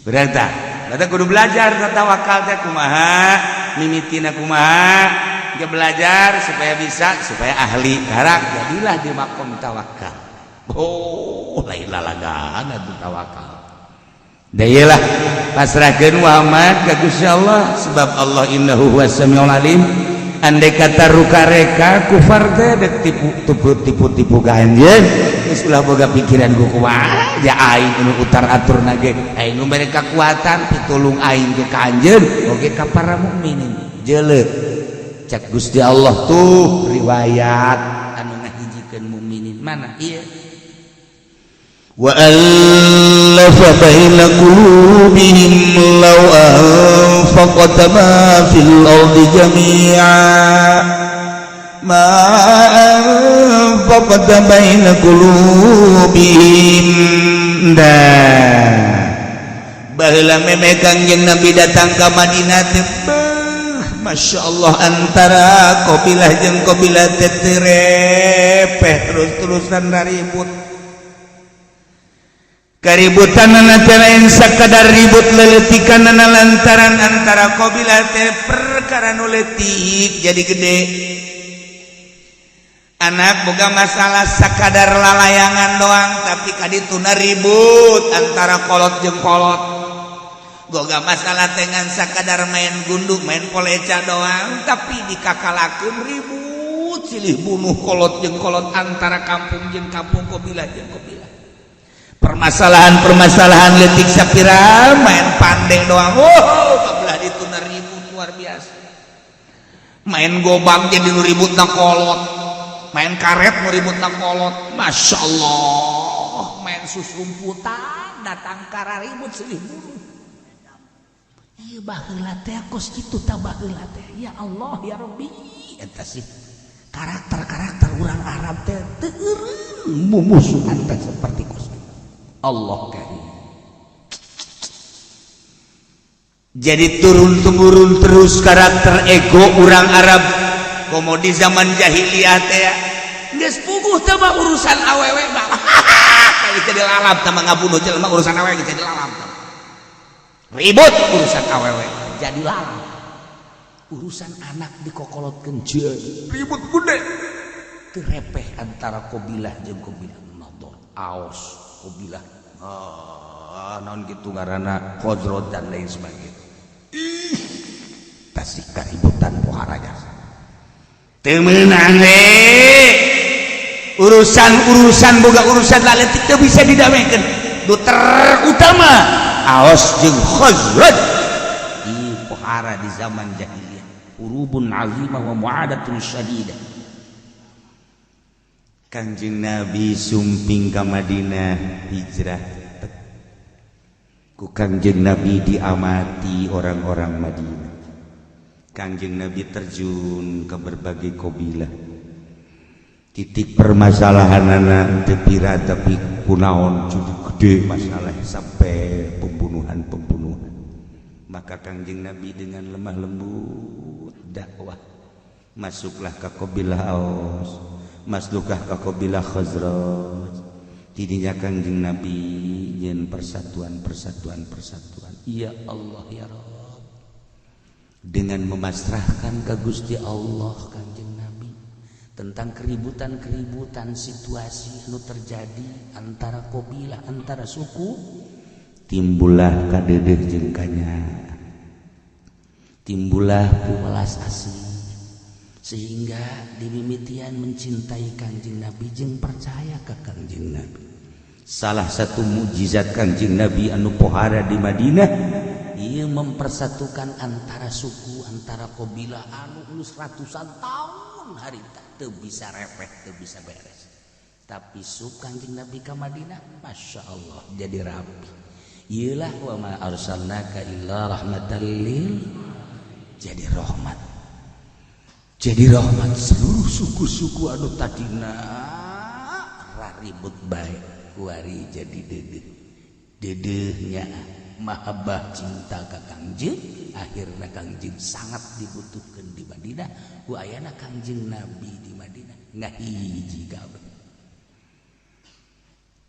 berarti kita kudu belajar tawakal teh kumaha mimitina kumaha dia belajar supaya bisa supaya ahli karak jadilah di makom tawakal lain lalagaan atuh tawakal da iyalah pasrahkeun wa amat ka Gusti Allah sebab Allah innahu huwas-samiul alim andai kata rukareka kufar teh dek tipu ganjeun geus ulah boga pikiran ku kumaha ya aing nu utar aturna ge aing nu mere kekuatan pitulung aing ke kanjeun oge ka para mukminin jeuleuh cak Gusti Allah tuh riwayat anu ngahijikeun mukminin mana ieu wa allafa baina qulubihim law anfaqta ma fil ardi jami'a ma anfaqta baina qulubihim baheula meme Kangjeng Nabi datang ka Madinah teh Masya Allah antara Qabilah jeung Qabilah teh terepeh terus-terusan ribut kaributanna teh lain sakadar ribut leletikanna lantaran antara Qabilah teh perkara nu leutik jadi gede anak boga masalah sakadar lalayangan doang tapi kadituna ribut antara kolot jeung kolot boga masalah dengan sakadar main gunduk main poleca doang tapi dikakalakeun ribut silih bunuh kolot jeung kolot antara kampung jeung kampung Qabilah jeung Qabilah permasalahan leutik sapira main pandeng doang Qabilah dituna ribut luar biasa main gobang jadi nu ributna kolot main karet nu ributna kolot Masya Allah main susumputan datang kara ribut silih bunuh ieu baheula teh kos kitu tah baheula teh ya Allah ya Rabbi eta sih karakter urang Arab teh teu eureun mumusuhan teh seperti kos Allah karim jadi turun-temurun terus karakter ego urang Arab komo di zaman jahiliyah teh ya geus puguh teh mah urusan awewe mah kali jadi lalap teh mah ngabunuh jelema urusan awewe jadi lalap ribut urusan awewe jadi lalang urusan anak dikokolotkeun jadi ribut gede terepeh antara Qabilah jeung Qabilah Nadhr Aus Qabilah naon kitu ngaranna Khazraj dan lain sebagainya tasik kaributan poharanya teu meunang urusan boga urusan laletik teu bisa didamaikeun nu terutama Aus jeung Khazraj di pohara di zaman jahiliyah urubun azimah wa mu'adatun syadidah Kangjeng Nabi sumping ka Madinah hijrah ku Kangjeng Nabi diamati orang-orang Madinah Kangjeng Nabi terjun ke berbagai Qabilah titik permasalahanana teu pira tapi kunaon cukup gede masalah sampai pembunuhan maka Kangjeng Nabi dengan lemah lembut dakwah masuklah ke Qabilah Aus masuklah ke Qabilah Khazraj tidinya Kangjeng Nabi nyen persatuan ya Allah ya Rabb dengan memasrahkan ke Gusti Allah Kangjeng Nabi tentang keributan situasi nu terjadi antara Qabilah antara suku timbullah kadedeh jeung kanya timbullah welas asih sehingga dimimitian mencintai Kangjeng Nabi jeung percaya ke Kangjeng Nabi. Salah satu mukjizat Kangjeng Nabi anu pohara di Madinah ieu mempersatukan antara suku, antara kabilah anu geus ratusan tahun harita teu bisa repeh, teu bisa beres. Tapi sup Kangjeng Nabi ka Madinah Masya Allah jadi rapi. Ieulah wa ma arsalnaka illa rahmatan lil, jadi rahmat. Jadi rahmat seluruh suku-suku anu tadina raribut bae kuari jadi dedehnya mahabbah cinta ka Kangjeng. Akhirna Kangjeng sangat dibutuhkan di Madinah. Ku ayana Kangjeng Nabi di Madinah ngahiji kabeh.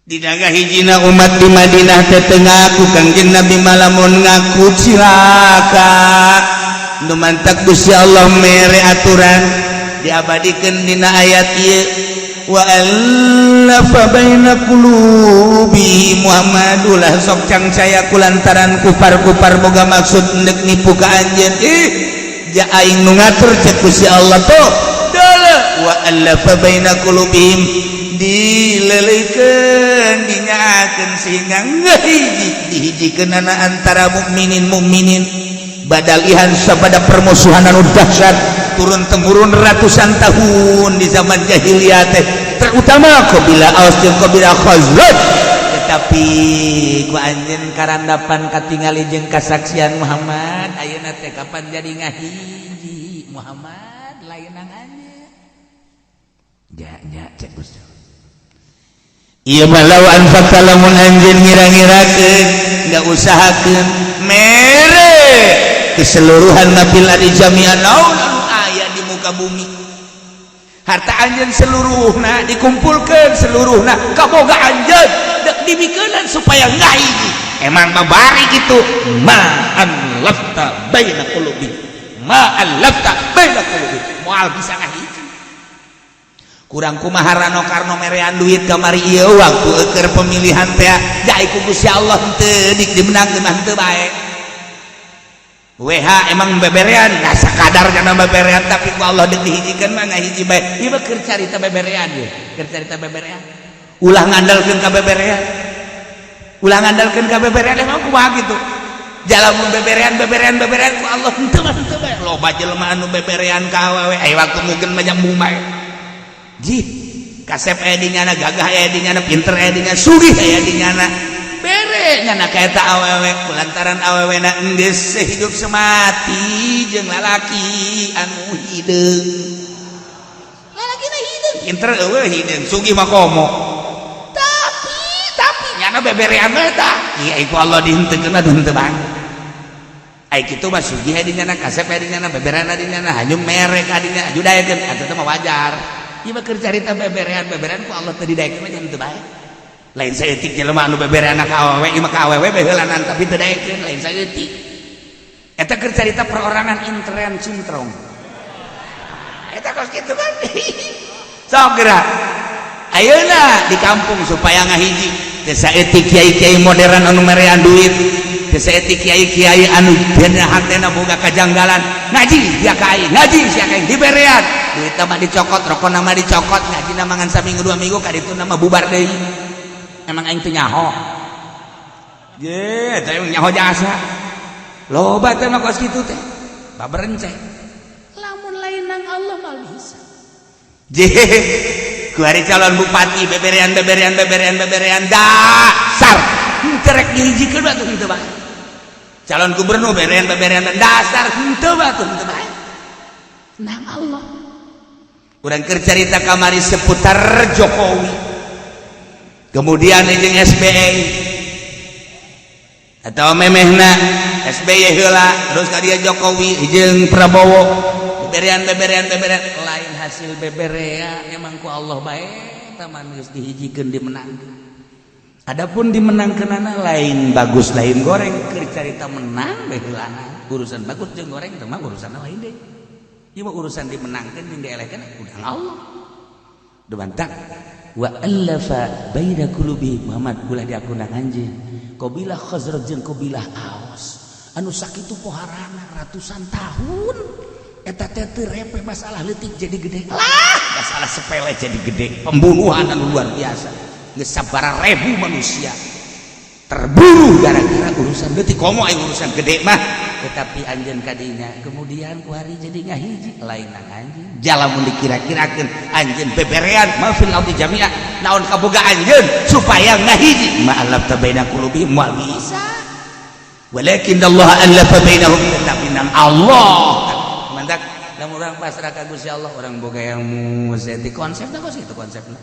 Dina ngahijina umat di Madinah teu ngaku Kangjeng Nabi malamun ngaku cilaka. Nu mantak Gusti Allah mere aturan diabadikeun dina ayat ieu wa allafa baina qulubi Muhammadulah sok cangcaya kulantaran kufar-kufar boga maksud hendak nipu ka anjeun ja aing nu ngatur cek Gusti Allah tuh deuleu wa allafa baina qulubihim dileleikeun dinyaakeun sehingga dihijikeun antara mukminin badal ihan sabada permusuhan anu dahsyat turun temurun ratusan tahun di zaman jahiliyah teh terutama kabilah Aus jeung kabilah Khazraj. Tetapi ku anjeun karandapan katingali jeung kasaksian Muhammad ayeuna teh kapan jadi ngahiji Muhammad lainang anjeun nya cek Gusti ieu mah law anfaqta lamun anjeun ngira-ngirakeun da usahakeun mere keseluruhan nabil adi jami'an naun anu aya di muka bumi harta anjeun seluruhna dikumpulkeun seluruhna kaboga anjeun dek dibikeun supaya ngahiji emang mah bari kitu ma allafta baina qulubi moal bisa ngahiji kurang kumaha Rano Karno merean duit kamari ieu waktu keur pemilihan teh jai ku Gusti Allah teu dik dimenangkeun mah teu bae. WH emang beberean nggak sakadar karena beberean tapi ku Allah dihijikeun mah ngahiji bae ieu keur carita beberean ye keur carita beberean ulah ngandalkeun ka beberean emang kumaha kitu jalamun beberean ku Allah henteu bae loba jelema anu beberean ka awewe aya waktu mungkin banyak bae jih kasep aya di nyana gagah aya di nyana pinter aya di nyana sugih aya di nyana bere nyana kaeta awewe kulantaran awewena enggeus hidup semati jeung lalaki anu hideung lalakina hideung pinter eueuh hideung sugih mah komo tapi nyana beberean eta ieu ku Allah dihenteukeun mah henteu banget ai kitu mah sugih aya di nyana kasep aya di nyana beberean aya di nyana hanyum merek aya di nyana ajudaekeun atuh teh mah wajar ieu mah keur carita beberean ku Allah teu didaekeun mah henteu bae lain saeutik jelema anu beberean ka awewe ieu mah ka awewe beheulanan tapi teu daekeun lain saeutik eta keur carita perorangan intern cintrong eta kos kitu kan sok geura ayeuna di kampung supaya ngahiji teu saeutik kiai-kiai modern anu merean duit teu saeutik kiai-kiai anu dina hatena boga kajanggalan ngaji dia ka aing ngaji sia ka aing diberean duit mah dicokot rokona mah dicokot ngajina mangan saminggu 2 minggu kadituna mah bubar deui emang aing teu nyaho ye teh nyaho jasa loba teh mah kos kitu teh baberenceh lamun lainang Allah mah bisa je ku ari calon bupati beberean dasar terek dihijikeun atuh henteu bae calon gubernur beberean dasar henteu atuh henteu bae nang Allah urang keur carita kamari seputar Jokowi kemudian jeung SBY atau memehna SBY heula terus ka dia Jokowi jeung Prabowo beberean lain hasil beberean emang ku Allah bae taman geus dihijikeun dimenangkeun adapun dimenangkeunana lain bagus lain goreng keur carita menang bae heulana urusan bagus jeung goreng teh mah urusanna lain deui ieu mah urusan dimenangkeun jeung dielehkeun udah Allah dumantak wa allafa baina qulubi Muhammad ulah diakuna anjeun qabilah Khazraj jeung qabilah Aus anu sakitu poharana ratusan tahun eta teh teu repe masalah leutik jadi gede lah masalah sepele jadi gede pembunuhan anu luar biasa geus sabaraha ribu manusia terbunuh gara-gara urusan leutik komo aya urusan gede mah tetapi anjeun kadinya kemudian ku hari jadi ngahiji lain nang anjeun jalamun dikira-kirakeun anjeun beberean mafil ardi jami'a naon kaboga anjeun supaya ngahiji ma'alaf tabaina qulubihim wa bisa walakin Allah allafa bainahum tetapi nang Allah mandak lamun urang pasrah ka Gusti Allah urang boga yang muzati konsepna kos kitu konsepna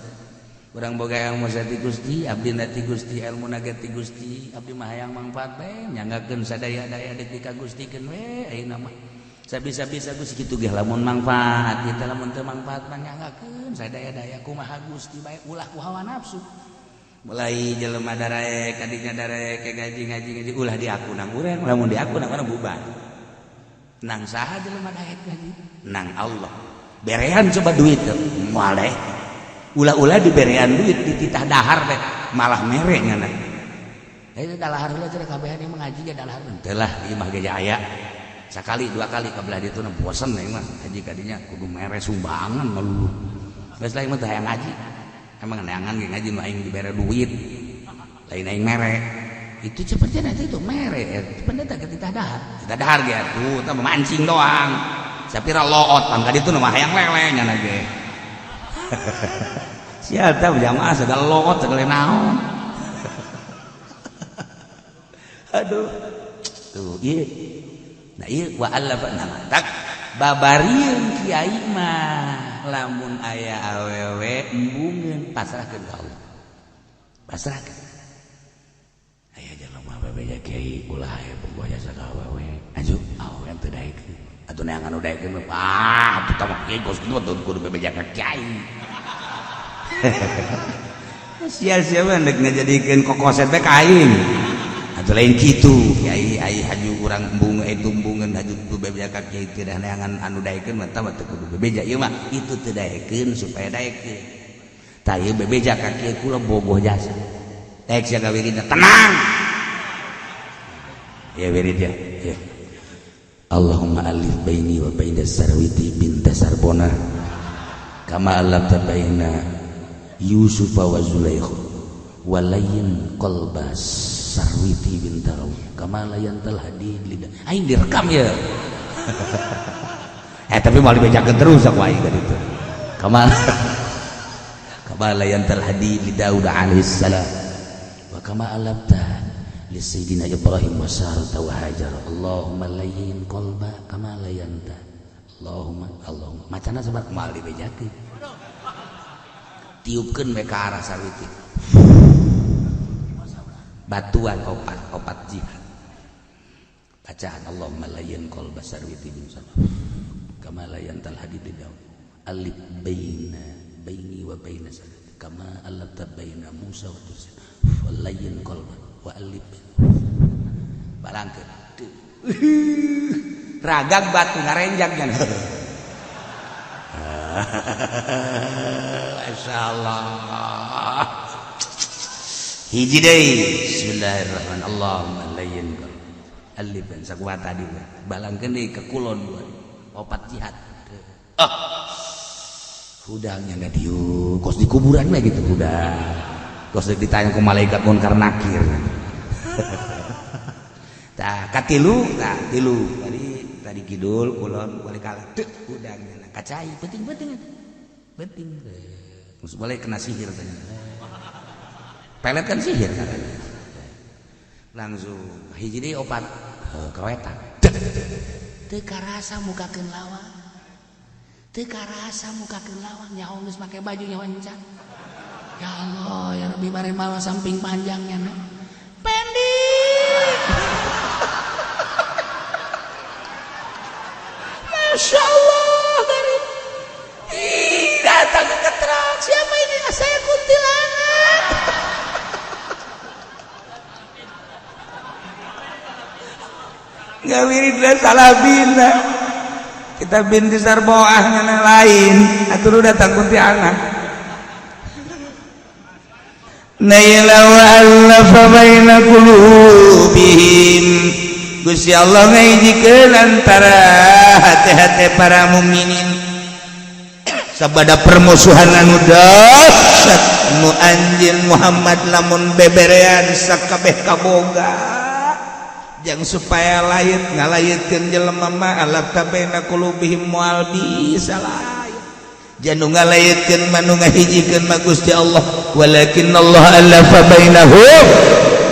urang boga yang muzati Gusti abdi nati Gusti ilmu nagati Gusti abdi mah hayang mangfaat bae nyanggakeun sadaya-daya deui ka Gustikeun we ayeuna mah sabisa-bisa Gusti kitu ge lamun mangfaat kita lamun teu mangfaat mah nyanggakeun sadaya-daya kumaha Gusti bae ulah ku hawa nafsu mulai jelema darek kadinya darek ke ngaji ulah di aku nang urang lamun di aku nang mana bubar nang saha jelema daek gaji nang Allah berean coba duit teh moal daek ulah-ulah diberean duit dititah dahar teh malah mere ngana eta dalahar heula cenah kabehan yang mengaji ge dalahar teh lah ieu mah ge aya sakali dua kali kabelah ditu na bosen aing mah haji kadinya kudu mere sumbangan melulu geus lain mah teh hayang ngaji emang neangan ge ngaji nu aing dibere duit lain aing mere itu seperti nanti itu mere pendeta kita dahar ge atuh teh memancing doang sapira loot pan ka ditu mah hayang lele nya ge sia teh jamaah segala loot segala naon aduh tuh ieu nah ieu wa allafa tak babarieun kiai mah lamun aya awewe embungeun pasrahkeun ka Allah pasrahkeun aya jelema bebeja kiai ulah aya pungguh jasa ka awewe aju awewe teu daekeun atuh neangan nu daekeun mah atuh tamah kiai kos kitu atuh kudu bebeja ka kiai sia-sia mah endek ngajadikeun kokoset teh kain atuh lain kitu kiai ai haju urang embung itu embungeun haju bebeja ka kiai teu dah neangan anu daekeun mah tah teu kudu bebeja ieu mah itu teu daekeun supaya daekeun tah ieu bebeja ka kiai kula bogoh jasa daek sia gawiridna tenang ya wirid ya Allahumma alif baini wa baina sarwiti binta sarbona kama alafta baina Yusuf wa Zulaikha walayin qalbas sarwiti binta raw kama layantal hadid lidah aing direkam ya tapi mau dibacakeun terus aku aing tadi itu kama layantal hadid li Daud alaihi salam wa kama alafta li sayyidina Ibrahim wa Sarah wa Hajar Allahumma layyin qalba kama layanta Allahumma macana sabar mal dibejakeun tiupkeun we ka arah sarwiti batuan opat jihad bacaan Allahumma layyin qalba sarwiti bin sana kama layantal hadid daud alif baini wa baina sarwiti kama alafta baina Musa wa Tusin layyin qalba wa alif balangkeun ragag batu ngarenjak nya masyaallah hiji deui bismillahirrahmanirrahim Allahumma layyin alif dan sakuat tadi balangkeun deui ke kulon opat jihad hudangnya enggak diu kos di kuburan mah gitu hudang kos ditanya ku malaikat munkar nakir tah katilu tadi kidul kulon balik kalah teu hudangnya kacai penting mus boleh kena sihir tanya pelet kan sihir katanya langsung hiji deui opat kawetan teu karasa mukakeun lawang nyaho geus make baju nyaho encan ya Allah ya Rabbi bare mawa samping panjangnya pendek Masya Allah dari datang ke terang siapa ini saya kuntilanak nggak wirid lah salah bina kita binti sarboah ngana lain atuh datang kuntilanak naila wa allafa baina qulubihim Gusti Allah ngahijikeun antara hati-hati para mukminin sabada permusuhan anu dahsyat nu anjeun Muhammad lamun beberean sakabeh kaboga jang supaya lain ngalayitkeun jelema mah alaf tabena qulubihim mual bisalah janu ngalayitkeun manu ngahijikeun mah Gusti Allah walakin Allah alafa bainahum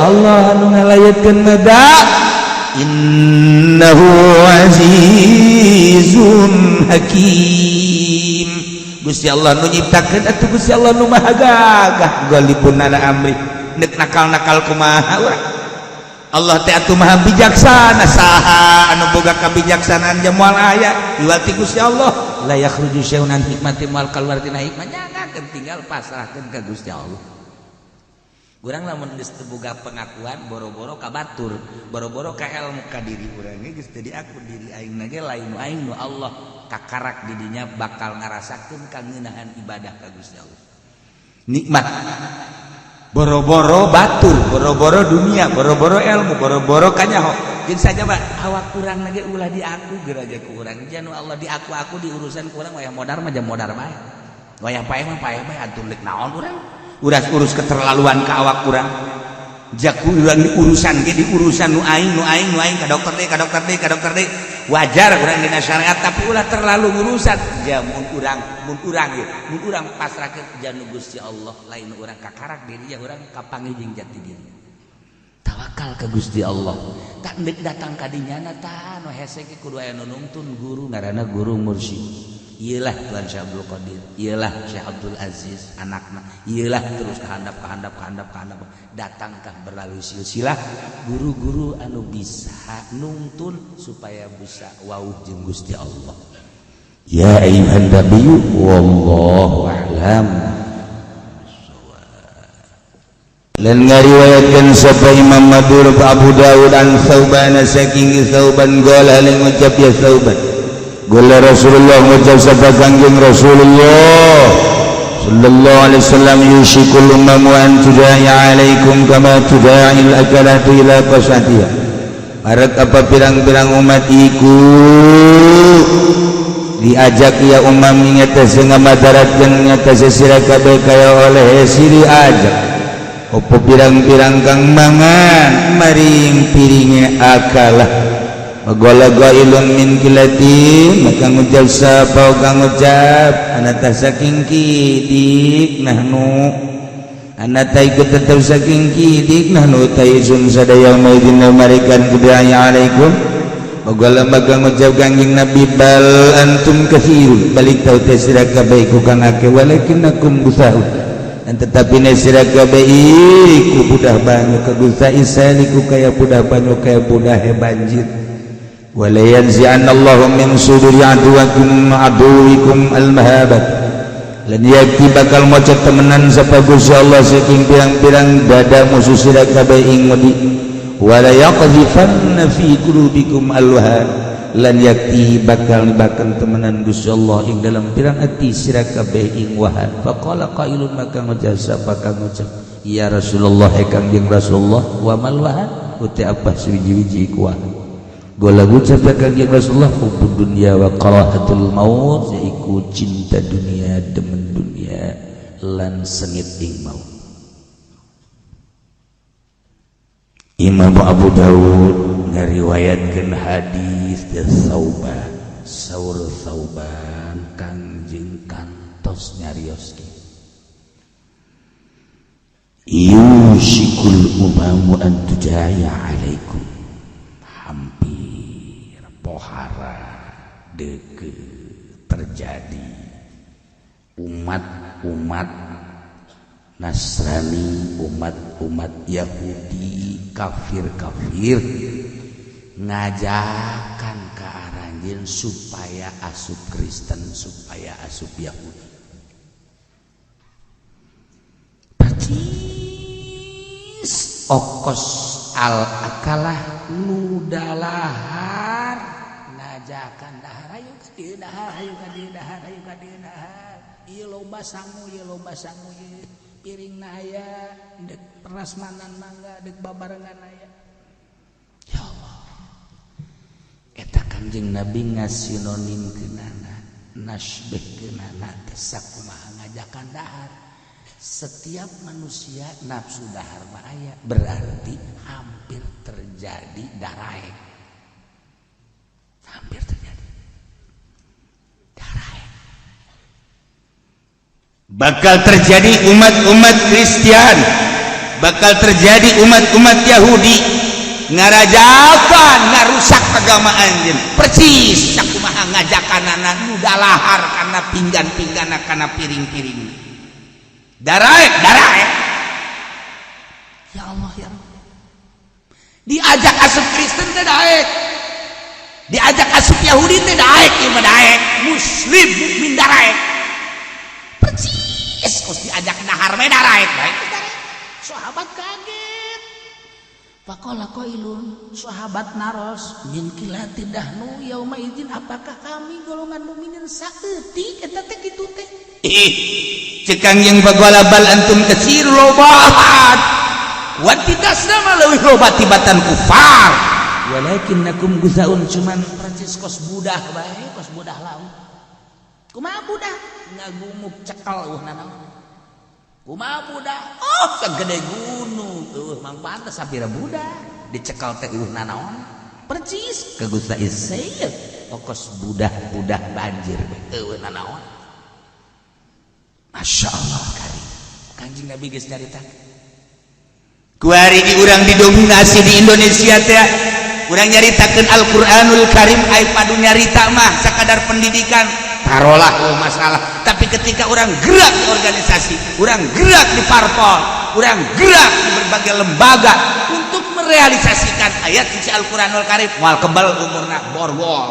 Allah anu ngalayitkeun mah da innahu azizun hakim Gusti Allah nu nyiptakeun atuh Gusti Allah nu maha gagah galibun nana amri nek nakal-nakal kumaha urang Allah teh atuh maha bijaksana saha anu boga kabijaksanaan jeung moal aya iwati Gusti Allah la yakhruju syai'un an hikmati moal kaluar tina hikmah jangan tinggal pasrahkeun ka Gusti Allah. Urang lamun geus teu boga pengakuan boro-boro ka batur, boro-boro ka ilmu ka diri urang ge geus teu diaku diri aing ge lain aing nu Allah kakarak di dinya bakal ngarasakeun kangeunahan ibadah ka Gusti Allah. Nikmat. Boro-boro batur, boro-boro dunia, boro-boro ilmu, boro-boro kanyaho. Geus saja Pak, awak urang ge ulah diaku geraja ku urang. Janu Allah diaku-aku di urusan ku urang wayah modar mah jam modar bae. Wayah paeh mah paeh bae atuh leuk naon urang. Urus keterlaluan ke awak kurang jaku urang di urusan ge di urusan nu aing ka dokter deh wajar urang dina syariat tapi ulah terlalu urusan ja mun urang pasrahkeun janu Gusti Allah lain urang kakarak diri ya urang kapangijing jati diri tawakal ke Gusti Allah tak neuk datang ka dinyana tah nu hese ge kudu aya nu nuntun guru ngaranna guru mursyid. Iyalah Tuan Syekh Abdul Qadir, iyalah Syekh Abdul Aziz anakna, iyalah terus kehandap datangkah berlalu silsilah guru-guru anu bisa nuntun supaya bisa wauh jeung Gusti Allah. Ya ayyuhan nabiyyu wallahu a'lam. Lan ngariwayatkeun sapa Imam Abu Dawud an Tsauban saking Tsauban qala ling ucap ya Tsauban Gula Rasulullah ngucap sabda kangjeng Rasulullah sallallahu alaihi wasallam yushikul umam wa an tuda'i alaikum kama tuda'il akalatu ila qasatiha marak apa pirang-pirang umat iku diajak ya umam ingata sing madaratkeun ngata sira kabeh kaya oleh siri ajak opo pirang-pirang kang mangan maring piringe akalah Magolaga ilun min kilatin maka ngucap sapa kang ngucap anata saking kidik nahnu anata ikut tetap saking kidik nahnu taisun sadaya maidina marikan kudaya alaikum Magala maka ngucap kangjeng Nabi bal antum kathirun balik tau tesira kabeh ku kang ake walakinakum busahun dan tetapi nesira kabeh iku budah banyu kagusa isaliku kaya budah banyu kaya budah banjir wala yanzi'annallahu min suduri aduwakum aduwikum al-mahabat lan yakti bakal maca temenan sapa Gusti Allah saking pirang-pirang dada musuh sira kabeh ing wedi wala yaqdhifanna fi qulubikum al-wahan lan yakti bakal nibakan temenan Gusti Allah ing dalam pirang ati sira kabeh ing wahan faqala qailun maka ngucap sapa kang ngucap ya Rasulullah kangjeng Rasulullah wa mal wahan uti apa suwiji-wiji ku wahan Gola ngucap kangjeng Rasulullah hubud dunya wa karahatul maut yaiku cinta dunia demen dunia lan sengit ing maut. Imam Abu Dawud ngariwayatkeun hadis dari Tsauban saur Tsauban kangjeng kantos nyarios yushikul umamu an tujaya alaikum pohara deke terjadi umat-umat Nasrani umat-umat Yahudi kafir-kafir ngajakan ke aranjeun supaya asup Kristen supaya asup Yahudi percis okos al-akalah nudalahar ngajakan dahar ayo ka dieu dahar ayo ka dieu dahar ayo ka dieu dahar ieu loba sangu ieu piringna aya dek prasmanan mangga dek babarengan aya ya Allah Kanjeng Nabi ngasinonim kenana nasbih kenana kesak kumaha ngajakan dahar. Setiap manusia nafsu dahar mah aya, berarti hampir terjadi daraek. Hampir terjadi daraek. Bakal terjadi umat-umat Kristen, bakal terjadi umat-umat Yahudi ngarajakan ngarusak agama anjeun. Persis sakumaha ngajakanana nu dalahar kana pinggan-pinggana kana piring-piring. Daraek. Ya Allah ya Allah. Diajak asup Kristen teh daek. Diajak asup Yahudi teh daek, ieu mah daek. Muslim mukmin daek. Persis kos diajak dahar mah daek. Sahabat kaget. Faqala qailun, sahabat naros, min kilati dahnu yauma idzin, apakah kami golongan mukminin saeutik eta teh kitu teh? Cekang yang bagwalabal antum kasir lobat watidasna maleuwih lobat tibatan kufar Walakinnakum guzaun, cuman percis kos budah bae, kos budah laut. Kumaha budah? Ngagumuk cekal nanaon. Kumaha budah? Oh, segede gunung. Mang pantes sapira budah dicekal teh nanaon. Percis ka Gusta Isayil. Kos budah-budah banjir nanaon. Masya Allah kari. Kanjeng Nabi geus nyarita. Kuari di urang didominasi di Indonesia teh urang nyaritakeun Al-Qur'anul Karim aya padu nyarita mah sakadar pendidikan tarolah masalah, tapi ketika orang gerak di organisasi, orang gerak di parpol, orang gerak di berbagai lembaga untuk merealisasikan ayat suci Al-Qur'anul Karim, moal kebal umurna borgol.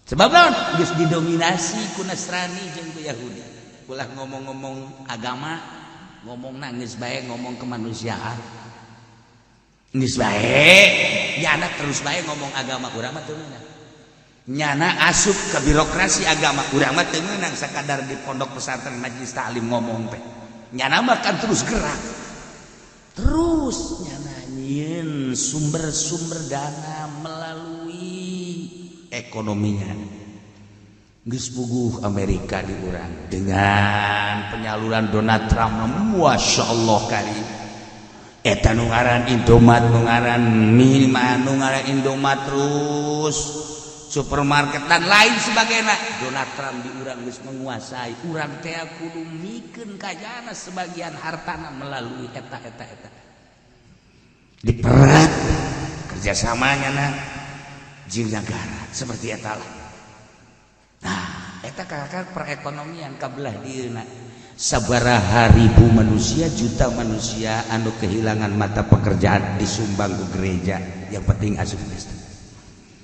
Sebab naon? Geus didominasi ku Nasrani jeung ku Yahudi. Ulah ngomong-ngomong agama, ngomong nangis bae, ngomong kemanusiaan. Geus bae, nyana terus bae ngomong agama, urang mah teu meunang. Nyana asup ke birokrasi agama, urang mah teu meunang sakadar di pondok pesantren majelis taklim ngomong teh. Nyana mah kan terus gerak. Terus nyana nyieun sumber-sumber dana melalui ekonominya. Geus puguh Amerika di urang dengan penyaluran Donald Trump, Masya Allah karim. Eta nu ngaran Indomaret, nu ngaran Miniman, nu ngaran Indomaret, terus supermarket dan lain sebagainya. Donald Trump di urang geus menguasai. Urang teh kudu mikeun kajana sebagian hartana melalui eta. Diperat kerjasamanya na jeung negara seperti eta lah. Nah, eta kakak perekonomian kabelah dieuna. Sabaraha ribu manusia, juta manusia anu kehilangan mata pekerjaan disumbang ke gereja, yang penting asup Kristen.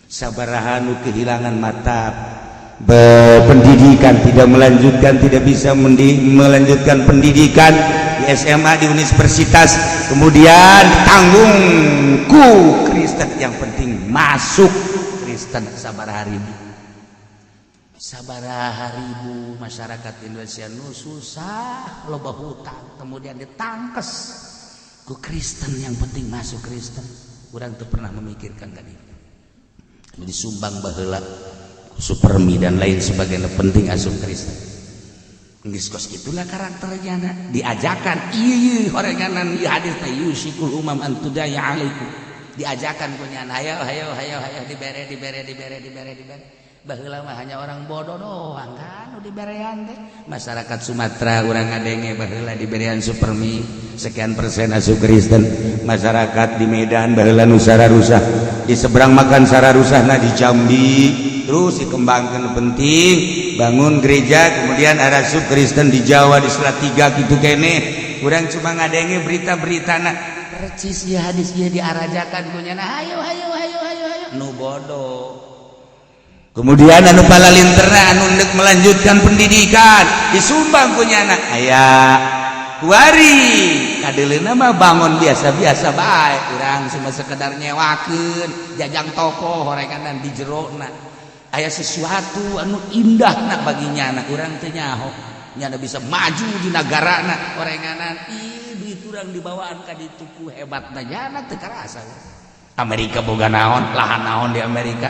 Sabaraha anu kehilangan mata pendidikan, tidak melanjutkan, tidak bisa melanjutkan pendidikan di SMA, di universitas, kemudian ditanggung ku Kristen, yang penting masuk Kristen. Sabaraha ribu masyarakat Indonesia nu susah, loba hutang, kemudian ditangkes ku Kristen, yang penting masuk Kristen. Urang teu pernah memikirkan tadi disumbang baheula supermi dan lain sebagainya, penting asup Kristen. Geus kos kitulah karakternya na. Diajakan ieu horenganan ieu hadis teh yusikul umam an tudaya alaikum. Diajakan ku nyana hayo dibere. Baheula mah hanya orang bodoh doang kan nu diberean teh. Masyarakat Sumatera urang ngadenge baheula diberian supermi sekian persen asup Kristen. Masyarakat di Medan baheula nu sararusah di seberang makan sararusahna di Jambi, terus dikembangkan penting bangun gereja, kemudian ada asup Kristen di Jawa, di Salatiga kitu kene. Urang cuma ngadenge berita-beritana percis ieu hadis ieu diarajakan ku nyana hayo nu bodoh. Kemudian anu palalinterna anu hendak melanjutkan pendidikan disumbang punyana aya kuari kadeulina mah bangun biasa-biasa bae, urang cuma sekedar nyewakeun jajang toko horenganan di jerona aya sesuatu anu indahna bagi nyana, urang teu nyaho nyana bisa maju di nagarana horenganan duit urang dibawaan ka ditu ku hebatna nyana teu karasa. Amerika boga naon, lahan naon di Amerika,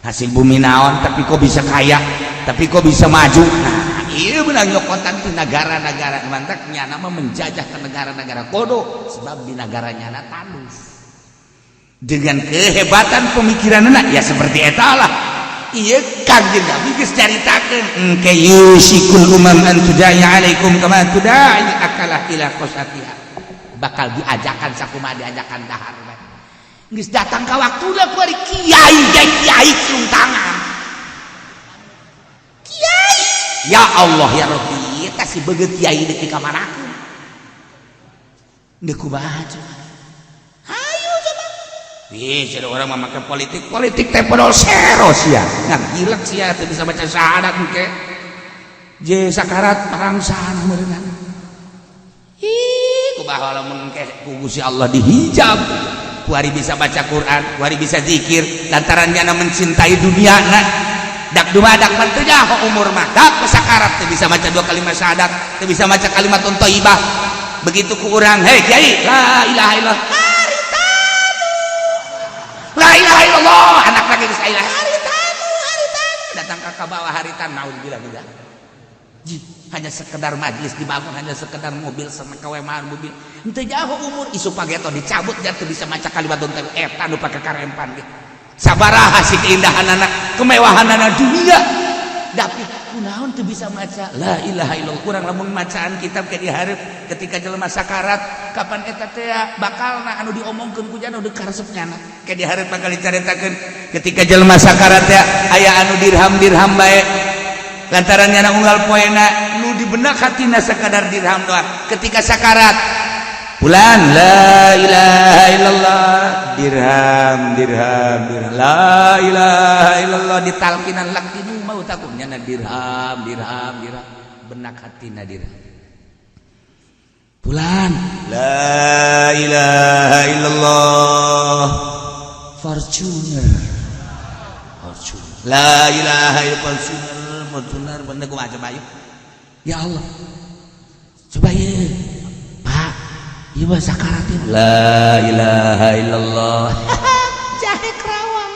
hasil bumi naon, tapi kok bisa kaya, tapi kok bisa maju. Nah, iya benar nyokotan di negara-negara mantak nyana mah menjajah ke negara-negara kodo, sebab di negaranya na tandus. Dengan kehebatan pemikiran ya seperti eta lah. Iya kanjeng Nabi geus caritakeun engke yusikul umam an tudaya alaikum kama tudai akalah ila qasatiha. Bakal diajakan sakumaha diajakan dahar. Geus datang ka waktuna ku ari kiai cium tangan. Kiai. Ya Allah ya Rabbi, eta si beungeut kiai deui ka manakeun. Deuk kumaha coba. Hayu coba. Ih, ada orang memakai politik teh podol seros ya. Nah, gila sih ya teu bisa baca syahadat engke. Je sakarat parang sana meureungan. Ih, kumaha lamun engke ku Gusti Allah dihijab. Ku hari bisa baca Quran, ku hari bisa zikir, lantaran nyana mencintai dunia na. Dak dumadak mah teu nyaho umur mah. Dak sakarat teu bisa baca 2 kalimat syahadat, teu bisa baca kalimat thayyibah. Begitu ku urang, hei kiai, la ilaha illallah. La ilaha illallah, anak lagi geus la ilaha haritanu. Datang ka bawah haritan naudzubillah billah. Hanya sekedar majlis dibangun, hanya sekedar mobil sama kawemaan mobil. Henteu jauh umur isu pageto dicabut jatuh bisa maca kalimat teu eta nu pake karempan ge. Sabaraha si keindahanana, kemewahanana dunia. Tapi kunaon teu bisa maca la ilaha illallah. Kurang lamun macaan kitab ke dihareup ketika jelema sakarat, kapan eta teh bakalna anu diomongkeun ku jana deuk karesepnyana. Ke dihareup bakal dicaritakeun ketika jelema sakarat teh aya anu dirham bae. Lantaran nyana unggal poena nu di benak hatina sakadar dirham doang. Ketika sakarat bulan la ilaha illallah dirham la ilaha illallah ditalkinan lakinu mau takun nyana dirham benak hatina dirham. Bulan la ilaha illallah Fortuner la ilaha illallah Fortuner bener kumaha coba yuk. Ya Allah. Coba ya. Pak, ieu mah sakarat ieu. La ilaha illallah. Jahe kerawang.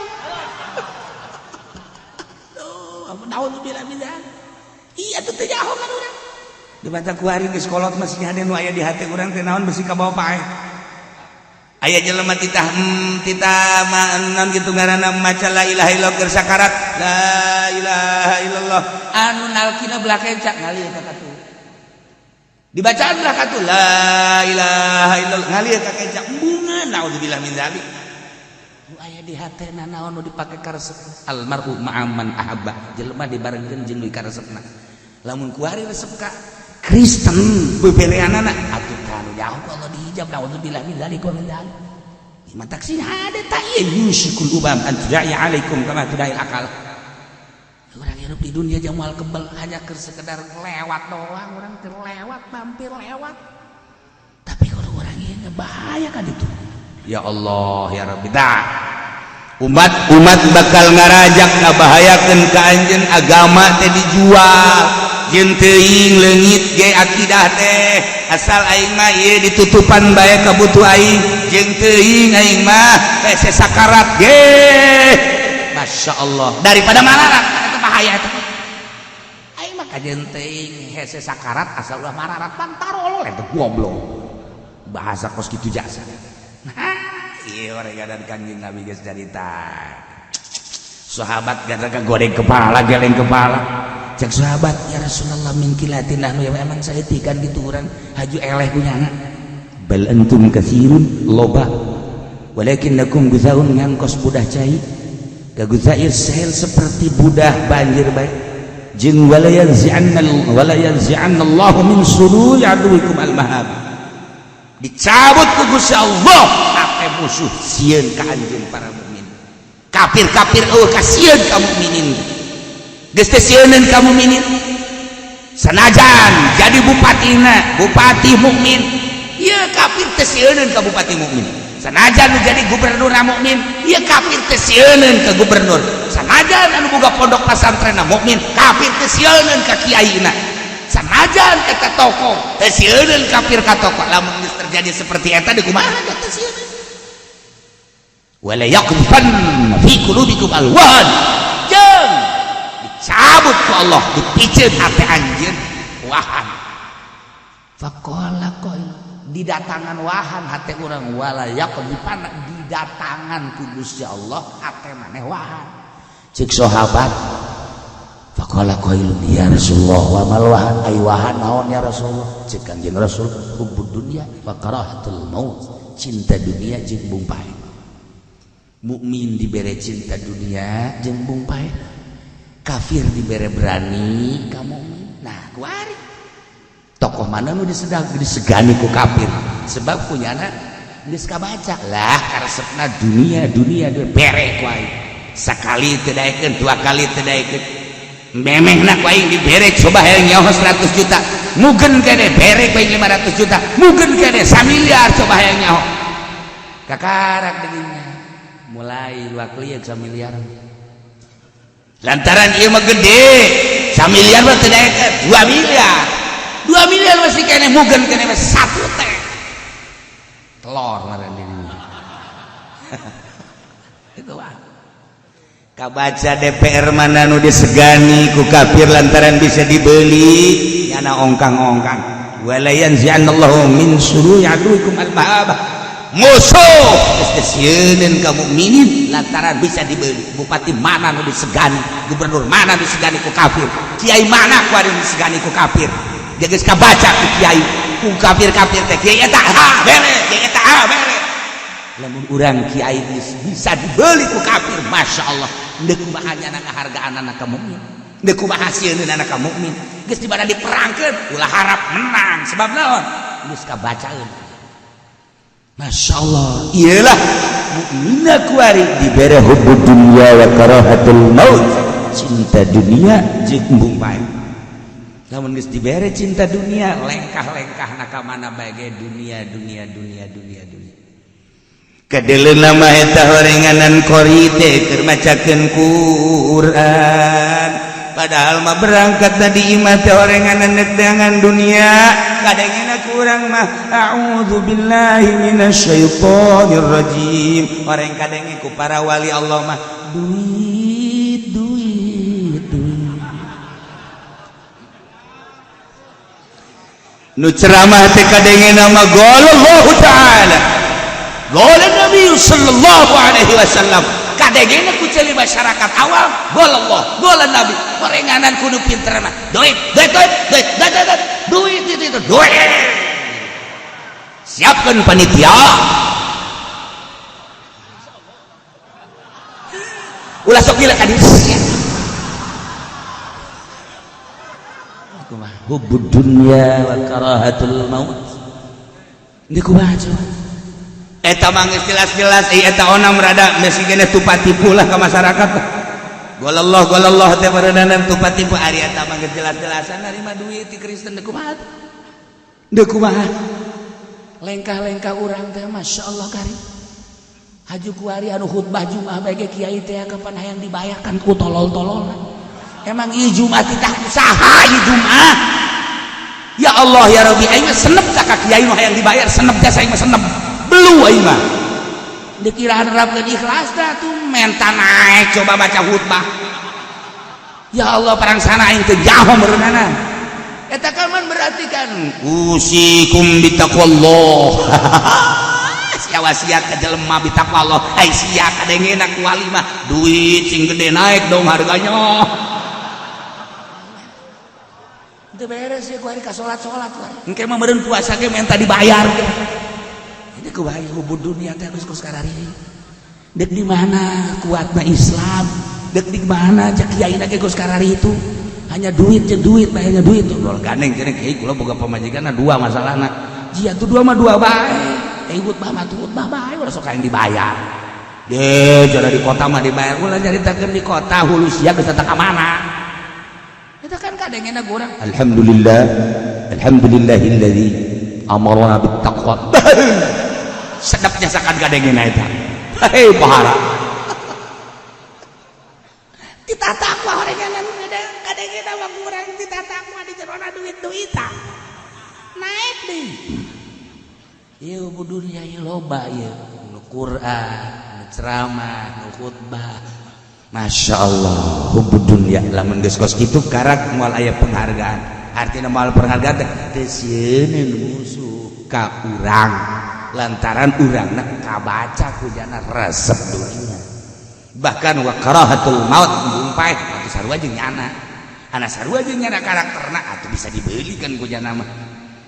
Tuh, ampun naudzubillah minzalik. Iya teu nyaho kan urang. Dibaca ku hari geus kolot masih hade nu aya di hati urang teh naon besi ka bawa pae. Aya jelema titah naon kitu ngaranna maca la ilaha illallah keur sakarat. La ilaha illallah anu nalkina belah kencak ngalieu ka katu. Dibacaan belah katu la ilaha illallah ngalieu ka kencak embungeun naudzubillah min dzalik. Nu aya di hatena naon nu dipake karesep almar'u ma'aman ahabba. Jelema dibarengkeun jeung nu karesepna. Lamun ku hari resep ka Kristen bebeleanana atuh kanu jauh Allah dihijab naudzubillah min dzalik wa min dzalik. Matak sih hade ta ieu yusikul ubam an tudaya alaikum kama tudaya akal. Orang hidup di dunia jamual kebal hanya sekedar lewat doang, orang terlewat mampir lewat. Tapi kalau orang ini bahaya kan itu. Ya Allah ya Rabbi dah. Umat bakal ngarajak ngabahayakeun ka anjeun agama teh dijual. Jeung teuing leungit ge akidah teh asal aing mah ieu ditutupan bae ka butuh aing jeung teuing aing mah hese sakarat ge. Masya Allah daripada mararat eta bahaya eta. Aing mah kajeun teuing hese sakarat asal ulah mararat pantarol eta goblok. Bahasa kos kitu jasa. Ieu oregadan Kanjeng Nabi geus carita. Sahabat gara-gara goreng kepala, geleng kepala. Cek sahabat, ya Rasulullah min kilatin nahnu ya emang saya tikan gitu orang haju eleh kunyana. Bal antum katsirun loba. Walakinnakum guzaun ngangkos budah cai. Ka guzair sahel seperti budah banjir bae. Jeung wala yanzi'anna Allahu min sururi aduwikum al-mahab. Dicabut ku Gusti Allah ape musuh sieun ka anjeun para mukmin. Kafir-kafir eueuh ka sieun ka mukminin. Geus teh sieunneun ka mukminin. Sanajan jadi bupati mukmin, ieu kafir teh sieunneun ka bupati mukmin. Sanajan jadi gubernur mukmin, ieu kafir teh sieunneun ka gubernur. Sanajan anu boga pondok pesantren mukmin, kafir teh sieunneun ka kiaina. Sanajan eta tokoh teh sieunneun kafir ka tokoh. Lamun geus terjadi seperti eta di kumaha teh sieunneun. wala yaqdhan fi qulubikum alwan jeung dicabut ku Allah dipiceun hati anjeun wahan faqala qail didatangan wahan hati urang wala yaqdhan didatangan ku Gusti Allah hati maneh wahan cek sahabat faqala qailun ya Rasulullah wa mal wahan ay wahan naon ya Rasulullah cek kanjeng Rasul hubbud dunya wa karahatul maut cinta dunia jeung bungpae mukmin dibere cinta dunia jeung bungpae kafir dibere berani ka mukmin nah kuari tokoh mana nu disegani ku kafir sebab punyana geus kabaca lah karesepna dunia bere ku aing sakali teu daekeun dua kali teu daekeun memehna ku aing dibere coba hayang nyaho 100 juta mugen kene bere ku aing 500 juta mugen kene 1 miliar coba hayang nyaho kakarak deungnya mulai 2 kliek 1 miliar lantaran ieu mah gede 1 miliar mah teu daekeun 2 miliar 2 miliar masih kene mugen kene 1 teh telur ngaran ini itu wah kabaca DPR mana nu disegani ku kafir lantaran bisa dibeli nyana ongkang-ongkang wala yanzi'anallahu min sururi aduikum al-mahabah musuh desieun ka mukminin lantaran bisa dibeli bupati mana nu disegani gubernur mana disegani ku kafir kiai mana ku anu disegani ku kafir dia geus kabaca ku kiai ku kafir-kafir teh kiai eta bere kiai eta bere lamun urang kiai bisa dibeli ku kafir masyaallah deuk kumaha nya ngahargaanna ka mukmin deuk kumaha hasilna ka mukmin geus dibana diperangkeun ulah harap menang sebab naon geus kabacaeun masyaallah iyalah mukminna kuari dibere hubbud dunya wa karahatul maut cinta dunia jeung bungpae lamun geus dibere cinta dunia lengkah-lengkahna ka mana bae dunia kadeleuna mah eta horenganan qori teh keur macakeun Quran padahal mah berangkat tadi imah teh horenganan nedangan dunia kadengena kurang mah a'udzu billahi minasyaitonir rajim horeng kadenge ku para wali Allah mah duit nu ceramah teh kadengena mah qaulallahu ta'ala qala Nabi sallallahu alaihi wasallam kadengena ku ceuli masyarakat awam qaulallah qala Nabi horenganan kudu pinter mah duit itu duit siapkan panitia ulah sok gila kadis hubbud dunya wa karahatul maut ini kumaha eta mah jelas-jelas eta onam rada mesi geus tupatipu lah ka masyarakat Golallah teh berendanan tupatipu ari eta mah jelas-jelasan narima duit ti Kristen deuk kumaha lengkah-lengkah urang teh masyaallah karim haju kuari anu khutbah Jumat bae kiai teh kapan hayang dibayarkan ku tolol-tolol emang ieu Jumat teh saha ieu Jumat ya Allah ya Rabbi aing mah senep ka kiai nu hayang dibayar senep jasa aing mah senep belu aing mah dikira nerapkeun ikhlas dah tuh menta naik coba baca khutbah ya Allah perang sana aing teh jaho meureunanan eta kan berarti kan usikum bitaqwallah sia wasiat ka jelema bitaqwallah ai sia kadengena ku wali mah duit sing gede naik dong harganya teu beres ya ku ari ka salat-salat engke mah meureun puasa ge menta dibayar ini ku bae hubud dunia teh geus karari dek di mana kuatna Islam dek di mana cak kiai na ge geus karari itu hanya duit jeung duit bae hanya duit tuh gandeng cenah kiai kula boga pamajikanna dua masalahna jian tuh dua mah dua bae khutbah mah tuh khutbah bae ulah sok hayang dibayar deh jana di kota mah dibayar ulah nyaritakeun di kota hulu sia geus teu ka mana eta kan kadengena urang alhamdulillahilladzi amarna bittaqwa sedapnya sakan kadengena eta hei pahara ditatakwa horenganan kadengena mah kurang ditatakwa di jerona duit-duitan naik deui ieu dunia ieu loba ieu Quran ceramah khutbah. Masya Allah hubbud dunya lamun geus kos kitu karak moal aya penghargaan. Artina moal penghargaan teh sieun musuh ka urang lantaran urangna kabaca ku jana resep dunia. Bahkan wa karahatul maut ngumpay atuh sarua jeung nyana. Ana sarua jeung nyana karakterna atuh bisa dibelikan ku jana mah.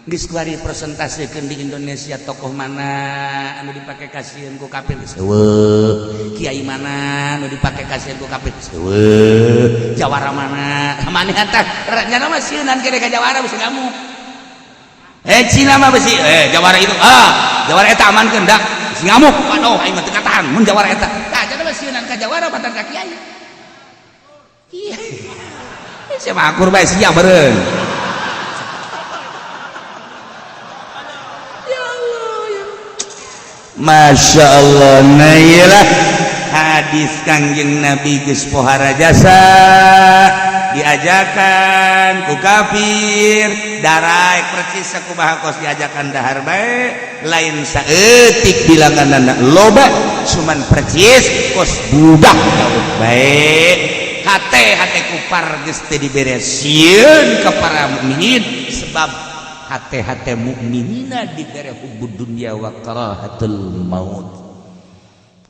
Geus kuari presentasekeun di Indonesia tokoh mana anu dipake kasieun ku kafir geus eueuh. Kiai mana anu dipake kasieun ku kafir geus eueuh. Jawara mana? Manehan tah nyana mah sieunan kene ka jawara bisi ngamuk. Cina mah bisi jawara itu jawara eta amankeun da bisi ngamuk. Waduh aing mah teu katahan mun jawara eta. Tah cenah mah sieunan ka jawara patan ka kiai. Iya. Sia mah akur bae sia meureun. Masya Allah nailah hadis kangjeng Nabi geus pohara jasa diajakan ku kafir daraek percis sakumaha kos diajakan dahar bae lain saeutik bilanganna loba cuman percis kos budak daud bae hate kupar geus teu diberesieun ka para mukminin sebab hati-hati mukminina diberi hubbud dunya wa karahatul maut.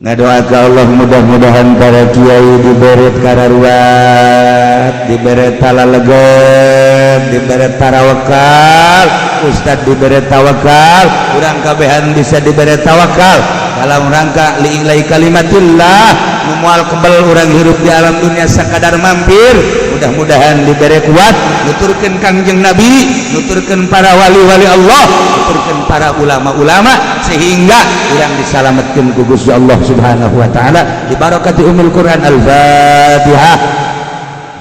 Ngadoakeun Allah mudah-mudahan para kiai diberi kararuat, diberi talaleget, diberi tarawakal, ustad diberi tawakal, urang kabehan bisa diberi tawakal dalam rangka li'ilai kalimatillah memual kebal orang hirup di alam dunia sakadar mampir. Mudah-mudahan diberi kuat nuturkeun kangjeng Nabi, nuturkeun para wali-wali Allah, nuturkeun para ulama-ulama sehingga urang disalametkeun ku Gusti Allah Subhanahu wa taala di barakati Ummul Quran Al-Fatihah.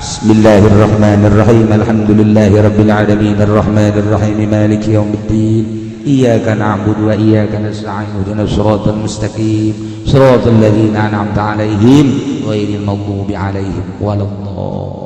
Bismillahirrahmanirrahim. Alhamdulillahirabbil alamin arrahmanir rahim maliki yaumiddin. Iyyaka na'budu wa iyyaka nasta'in ihdinas siratal mustaqim siratal ladzina an'amta 'alaihim ghairil maghdubi 'alaihim waladdallin.